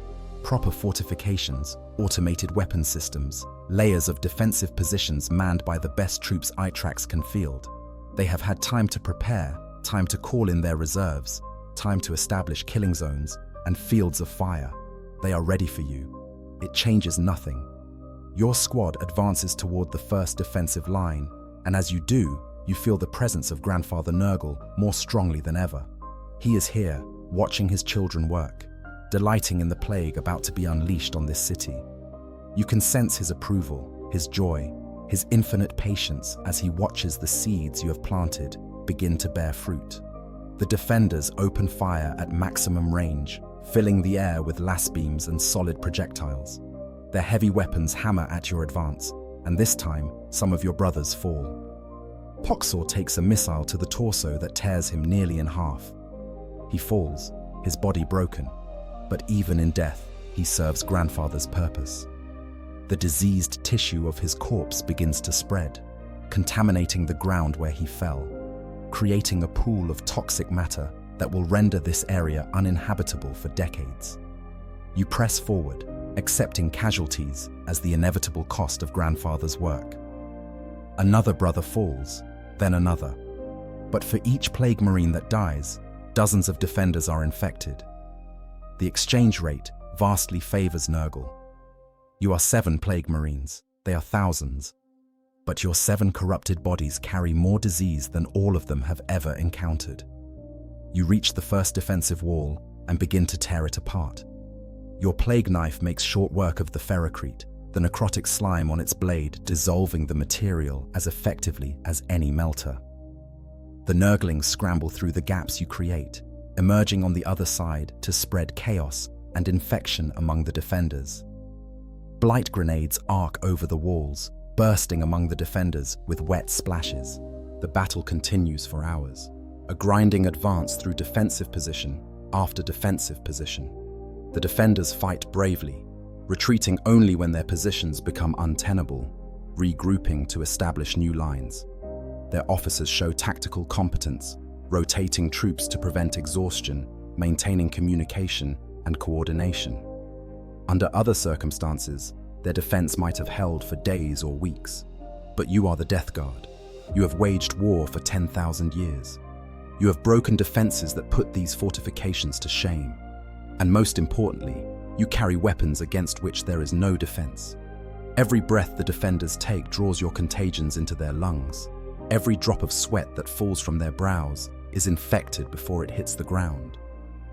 Proper fortifications, automated weapon systems, layers of defensive positions manned by the best troops Itrax can field. They have had time to prepare, time to call in their reserves, time to establish killing zones and fields of fire. They are ready for you. It changes nothing. Your squad advances toward the first defensive line, and as you do, you feel the presence of Grandfather Nurgle more strongly than ever. He is here, watching his children work, delighting in the plague about to be unleashed on this city. You can sense his approval, his joy, his infinite patience as he watches the seeds you have planted begin to bear fruit. The defenders open fire at maximum range, filling the air with las beams and solid projectiles. Their heavy weapons hammer at your advance, and this time, some of your brothers fall. Poxor takes a missile to the torso that tears him nearly in half. He falls, his body broken, but even in death, he serves Grandfather's purpose. The diseased tissue of his corpse begins to spread, contaminating the ground where he fell, creating a pool of toxic matter that will render this area uninhabitable for decades. You press forward, accepting casualties as the inevitable cost of Grandfather's work. Another brother falls, then another. But for each Plague Marine that dies, dozens of defenders are infected. The exchange rate vastly favors Nurgle. You are 7 Plague Marines, they are thousands. But your 7 corrupted bodies carry more disease than all of them have ever encountered. You reach the first defensive wall and begin to tear it apart. Your plague knife makes short work of the ferrocrete, the necrotic slime on its blade dissolving the material as effectively as any melter. The Nurglings scramble through the gaps you create, emerging on the other side to spread chaos and infection among the defenders. Blight grenades arc over the walls, bursting among the defenders with wet splashes. The battle continues for hours, a grinding advance through defensive position after defensive position. The defenders fight bravely, retreating only when their positions become untenable, regrouping to establish new lines. Their officers show tactical competence, rotating troops to prevent exhaustion, maintaining communication and coordination. Under other circumstances, their defense might have held for days or weeks. But you are the Death Guard. You have waged war for 10,000 years. You have broken defenses that put these fortifications to shame. And most importantly, you carry weapons against which there is no defense. Every breath the defenders take draws your contagions into their lungs. Every drop of sweat that falls from their brows is infected before it hits the ground.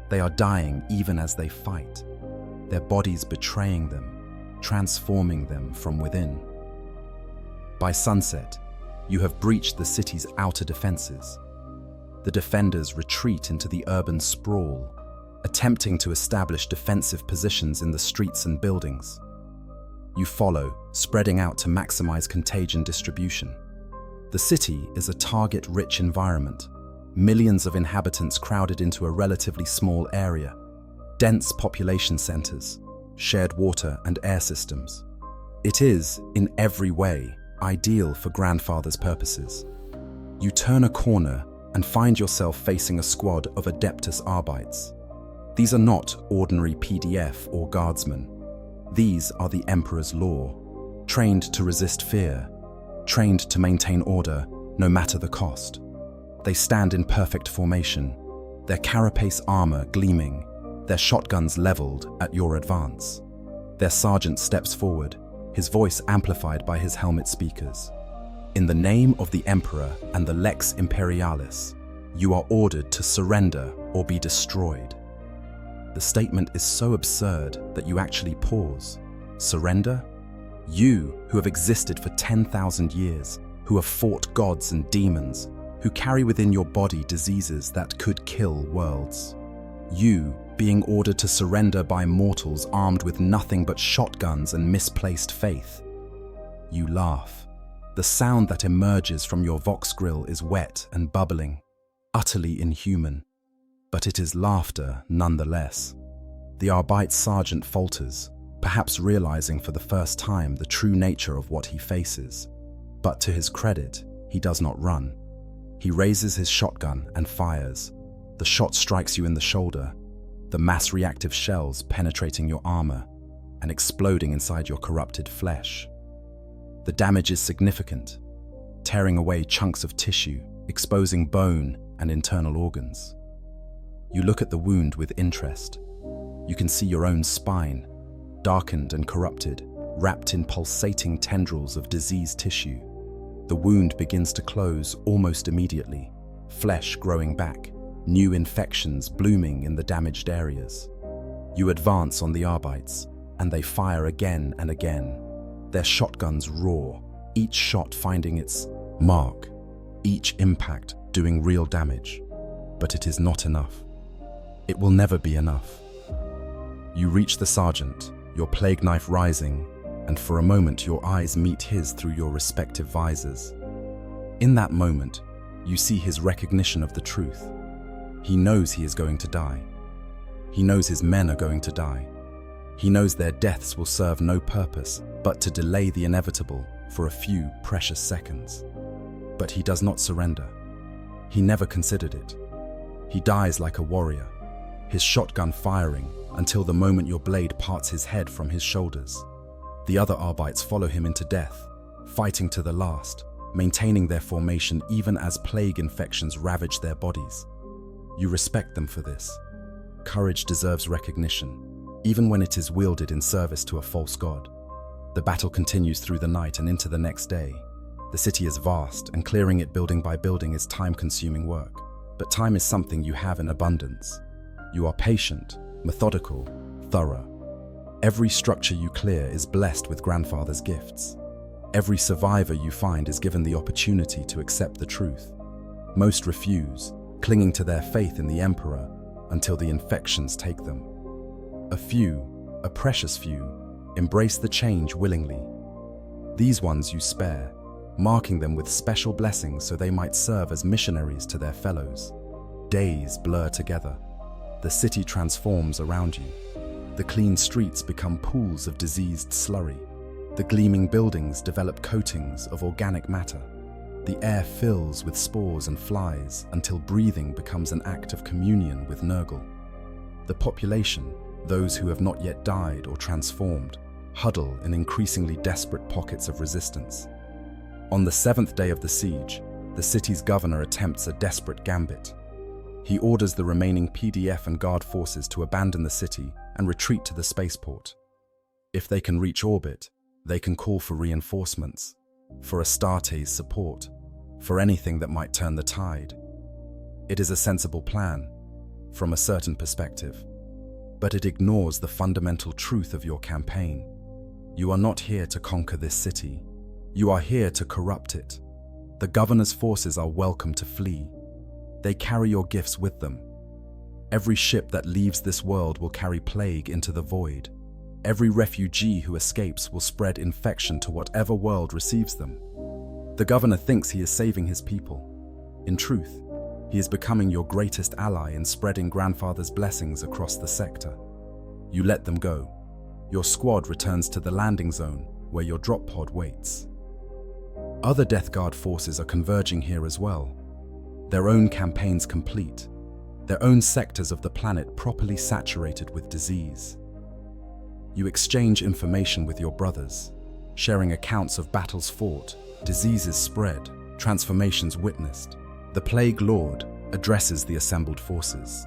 They are dying even as they fight, their bodies betraying them, transforming them from within. By sunset, you have breached the city's outer defenses. The defenders retreat into the urban sprawl, attempting to establish defensive positions in the streets and buildings. You follow, spreading out to maximize contagion distribution. The city is a target-rich environment, millions of inhabitants crowded into a relatively small area, dense population centers, shared water and air systems. It is, in every way, ideal for Grandfather's purposes. You turn a corner and find yourself facing a squad of Adeptus Arbites. These are not ordinary PDF or guardsmen. These are the Emperor's law, trained to resist fear, trained to maintain order no matter the cost. They stand in perfect formation, their carapace armor gleaming, their shotguns leveled at your advance. Their sergeant steps forward, his voice amplified by his helmet speakers. In the name of the Emperor and the Lex Imperialis, you are ordered to surrender or be destroyed. The statement is so absurd that you actually pause. Surrender? You, who have existed for 10,000 years, who have fought gods and demons, who carry within your body diseases that could kill worlds. You, being ordered to surrender by mortals armed with nothing but shotguns and misplaced faith. You laugh. The sound that emerges from your vox grill is wet and bubbling, utterly inhuman. But it is laughter nonetheless. The Arbite sergeant falters, perhaps realizing for the first time the true nature of what he faces. But to his credit, he does not run. He raises his shotgun and fires. The shot strikes you in the shoulder, the mass reactive shells penetrating your armor and exploding inside your corrupted flesh. The damage is significant, tearing away chunks of tissue, exposing bone and internal organs. You look at the wound with interest. You can see your own spine, darkened and corrupted, wrapped in pulsating tendrils of diseased tissue. The wound begins to close almost immediately, flesh growing back, new infections blooming in the damaged areas. You advance on the Arbites, and they fire again and again. Their shotguns roar, each shot finding its mark, each impact doing real damage. But it is not enough. It will never be enough. You reach the sergeant, your plague knife rising, and for a moment your eyes meet his through your respective visors. In that moment, you see his recognition of the truth. He knows he is going to die. He knows his men are going to die. He knows their deaths will serve no purpose but to delay the inevitable for a few precious seconds. But he does not surrender. He never considered it. He dies like a warrior, his shotgun firing until the moment your blade parts his head from his shoulders. The other Arbites follow him into death, fighting to the last, maintaining their formation even as plague infections ravage their bodies. You respect them for this. Courage deserves recognition, even when it is wielded in service to a false god. The battle continues through the night and into the next day. The city is vast, and clearing it building by building is time-consuming work. But time is something you have in abundance. You are patient, methodical, thorough. Every structure you clear is blessed with Grandfather's gifts. Every survivor you find is given the opportunity to accept the truth. Most refuse, clinging to their faith in the Emperor until the infections take them. A few, a precious few, embrace the change willingly. These ones you spare, marking them with special blessings so they might serve as missionaries to their fellows. Days blur together. The city transforms around you. The clean streets become pools of diseased slurry. The gleaming buildings develop coatings of organic matter. The air fills with spores and flies until breathing becomes an act of communion with Nurgle. The population, those who have not yet died or transformed, huddle in increasingly desperate pockets of resistance. On the 7th day of the siege, the city's governor attempts a desperate gambit. He orders the remaining PDF and guard forces to abandon the city and retreat to the spaceport. If they can reach orbit, they can call for reinforcements, for Astarte's support, for anything that might turn the tide. It is a sensible plan, from a certain perspective, but it ignores the fundamental truth of your campaign. You are not here to conquer this city. You are here to corrupt it. The governor's forces are welcome to flee. They carry your gifts with them. Every ship that leaves this world will carry plague into the void. Every refugee who escapes will spread infection to whatever world receives them. The governor thinks he is saving his people. In truth, he is becoming your greatest ally in spreading Grandfather's blessings across the sector. You let them go. Your squad returns to the landing zone, where your drop pod waits. Other Death Guard forces are converging here as well. Their own campaigns complete, their own sectors of the planet properly saturated with disease. You exchange information with your brothers, sharing accounts of battles fought, diseases spread, transformations witnessed. The Plague Lord addresses the assembled forces.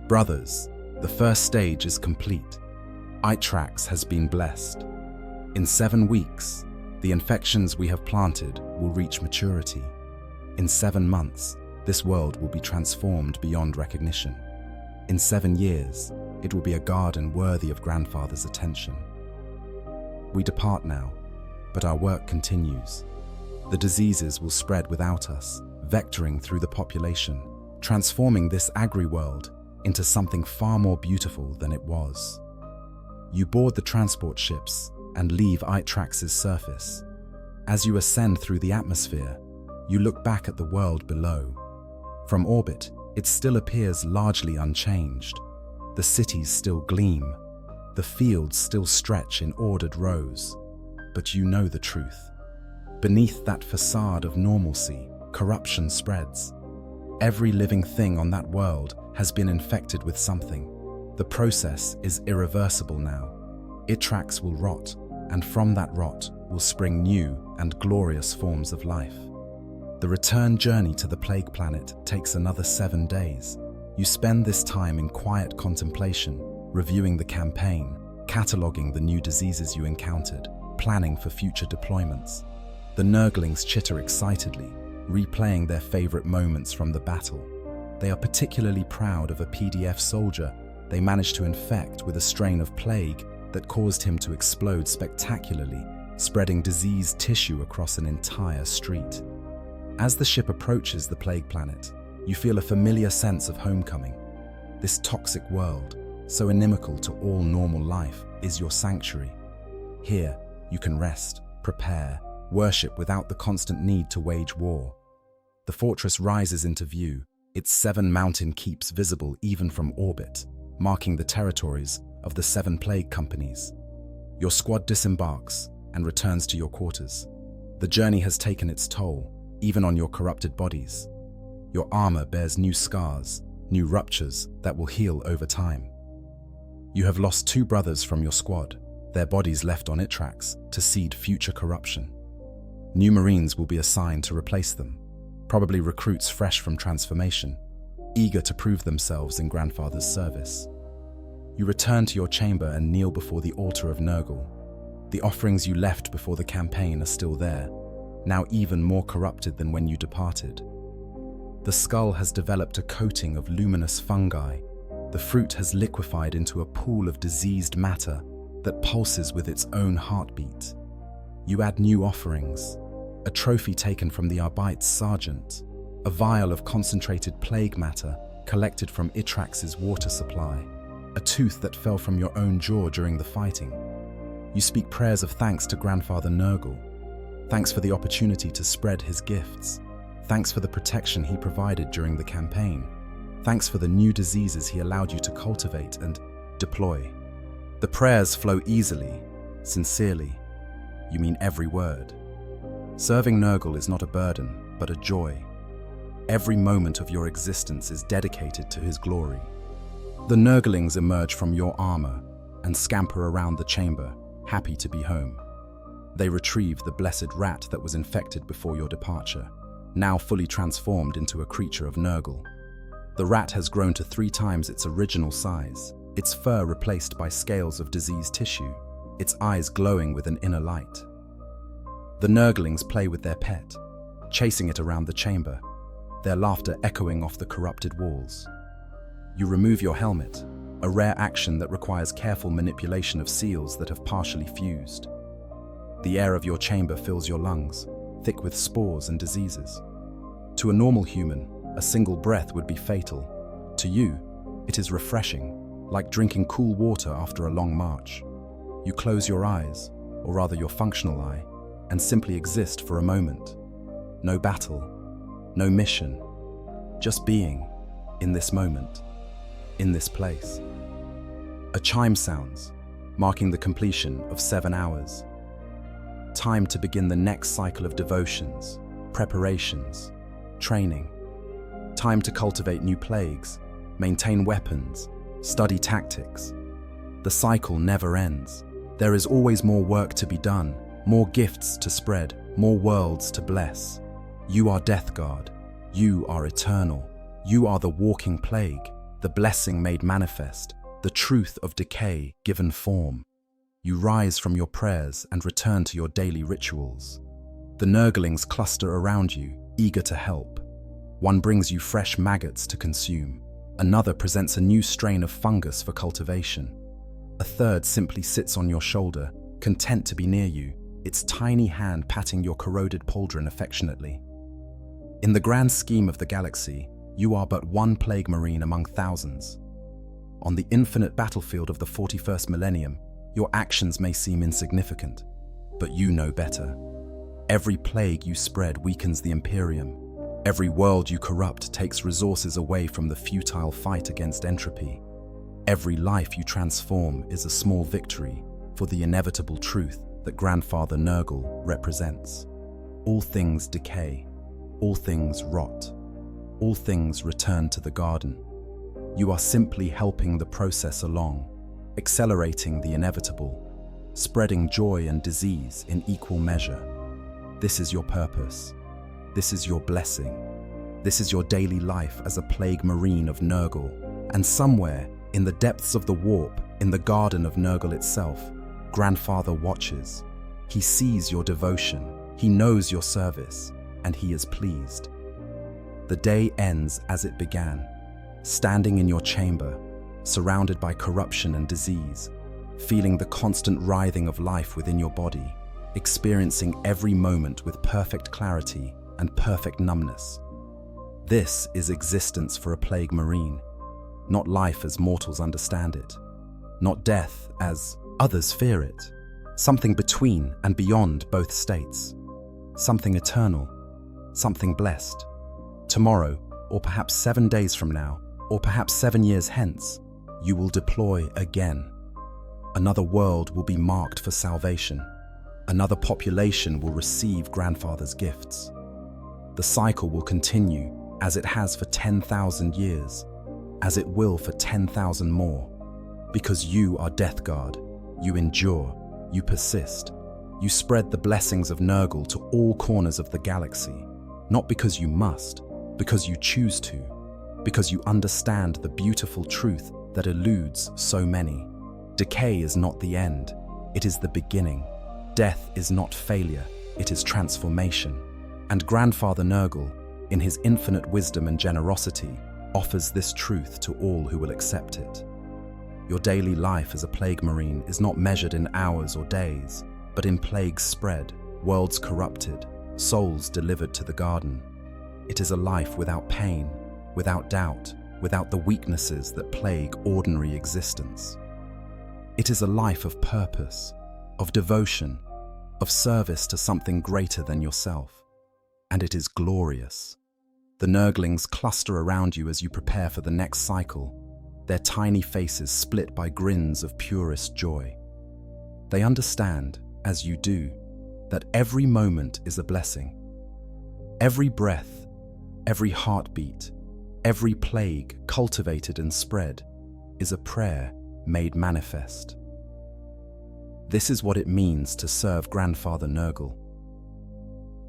Brothers, the first stage is complete. Itrax has been blessed. In 7 weeks, the infections we have planted will reach maturity. In 7 months, this world will be transformed beyond recognition. In 7 years, it will be a garden worthy of Grandfather's attention. We depart now, but our work continues. The diseases will spread without us, vectoring through the population, transforming this agri-world into something far more beautiful than it was. You board the transport ships and leave Itrax's surface. As you ascend through the atmosphere, you look back at the world below. From orbit, it still appears largely unchanged. The cities still gleam. The fields still stretch in ordered rows. But you know the truth. Beneath that facade of normalcy, corruption spreads. Every living thing on that world has been infected with something. The process is irreversible now. Itrax will rot, and from that rot will spring new and glorious forms of life. The return journey to the Plague Planet takes another 7 days. You spend this time in quiet contemplation, reviewing the campaign, cataloguing the new diseases you encountered, planning for future deployments. The Nurglings chitter excitedly, replaying their favorite moments from the battle. They are particularly proud of a PDF soldier they managed to infect with a strain of plague that caused him to explode spectacularly, spreading diseased tissue across an entire street. As the ship approaches the Plague Planet, you feel a familiar sense of homecoming. This toxic world, so inimical to all normal life, is your sanctuary. Here, you can rest, prepare, worship without the constant need to wage war. The fortress rises into view, its 7 mountain keeps visible even from orbit, marking the territories of the 7 plague companies. Your squad disembarks and returns to your quarters. The journey has taken its toll, even on your corrupted bodies. Your armor bears new scars, new ruptures that will heal over time. You have lost 2 brothers from your squad, their bodies left on Itrax to seed future corruption. New Marines will be assigned to replace them, probably recruits fresh from transformation, eager to prove themselves in Grandfather's service. You return to your chamber and kneel before the altar of Nurgle. The offerings you left before the campaign are still there, now even more corrupted than when you departed. The skull has developed a coating of luminous fungi. The fruit has liquefied into a pool of diseased matter that pulses with its own heartbeat. You add new offerings, a trophy taken from the Arbite's sergeant, a vial of concentrated plague matter collected from Itrax's water supply, a tooth that fell from your own jaw during the fighting. You speak prayers of thanks to Grandfather Nurgle. Thanks for the opportunity to spread his gifts. Thanks for the protection he provided during the campaign. Thanks for the new diseases he allowed you to cultivate and deploy. The prayers flow easily, sincerely. You mean every word. Serving Nurgle is not a burden, but a joy. Every moment of your existence is dedicated to his glory. The Nurglings emerge from your armor and scamper around the chamber, happy to be home. They retrieve the blessed rat that was infected before your departure, now fully transformed into a creature of Nurgle. The rat has grown to 3 times its original size, its fur replaced by scales of diseased tissue, its eyes glowing with an inner light. The Nurglings play with their pet, chasing it around the chamber, their laughter echoing off the corrupted walls. You remove your helmet, a rare action that requires careful manipulation of seals that have partially fused. The air of your chamber fills your lungs, thick with spores and diseases. To a normal human, a single breath would be fatal. To you, it is refreshing, like drinking cool water after a long march. You close your eyes, or rather your functional eye, and simply exist for a moment. No battle, no mission, just being, in this moment, in this place. A chime sounds, marking the completion of 7 hours. Time to begin the next cycle of devotions, preparations, training. Time to cultivate new plagues, maintain weapons, study tactics. The cycle never ends. There is always more work to be done, more gifts to spread, more worlds to bless. You are Death Guard. You are eternal. You are the walking plague, the blessing made manifest, the truth of decay given form. You rise from your prayers and return to your daily rituals. The Nurglings cluster around you, eager to help. One brings you fresh maggots to consume. Another presents a new strain of fungus for cultivation. A third simply sits on your shoulder, content to be near you, its tiny hand patting your corroded pauldron affectionately. In the grand scheme of the galaxy, you are but one Plague Marine among thousands. On the infinite battlefield of the 41st Millennium, your actions may seem insignificant, but you know better. Every plague you spread weakens the Imperium. Every world you corrupt takes resources away from the futile fight against entropy. Every life you transform is a small victory for the inevitable truth that Grandfather Nurgle represents. All things decay, all things rot, all things return to the garden. You are simply helping the process along, accelerating the inevitable, spreading joy and disease in equal measure. This is your purpose. This is your blessing. This is your daily life as a Plague Marine of Nurgle. And somewhere, in the depths of the warp, in the garden of Nurgle itself, Grandfather watches. He sees your devotion, he knows your service, and he is pleased. The day ends as it began, standing in your chamber, surrounded by corruption and disease, feeling the constant writhing of life within your body, experiencing every moment with perfect clarity and perfect numbness. This is existence for a Plague Marine, not life as mortals understand it, not death as others fear it, something between and beyond both states, something eternal, something blessed. Tomorrow, or perhaps 7 days from now, or perhaps 7 years hence, you will deploy again. Another world will be marked for salvation. Another population will receive Grandfather's gifts. The cycle will continue as it has for 10,000 years, as it will for 10,000 more. Because you are Death Guard, you endure, you persist. You spread the blessings of Nurgle to all corners of the galaxy, not because you must, because you choose to, because you understand the beautiful truth that eludes so many. Decay is not the end, it is the beginning. Death is not failure, it is transformation. And Grandfather Nurgle, in his infinite wisdom and generosity, offers this truth to all who will accept it. Your daily life as a Plague Marine is not measured in hours or days, but in plagues spread, worlds corrupted, souls delivered to the garden. It is a life without pain, without doubt, without the weaknesses that plague ordinary existence. It is a life of purpose, of devotion, of service to something greater than yourself. And it is glorious. The Nurglings cluster around you as you prepare for the next cycle, their tiny faces split by grins of purest joy. They understand, as you do, that every moment is a blessing. Every breath, every heartbeat, every plague cultivated and spread is a prayer made manifest. This is what it means to serve Grandfather Nurgle.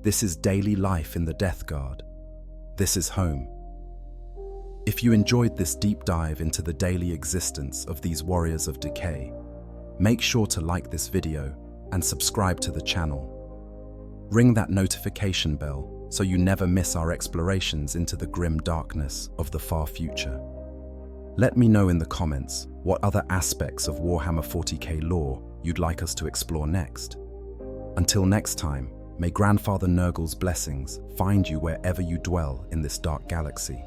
This is daily life in the Death Guard. This is home. If you enjoyed this deep dive into the daily existence of these warriors of decay, make sure to like this video and subscribe to the channel. Ring that notification bell so you never miss our explorations into the grim darkness of the far future. Let me know in the comments what other aspects of Warhammer 40K lore you'd like us to explore next. Until next time, may Grandfather Nurgle's blessings find you wherever you dwell in this dark galaxy.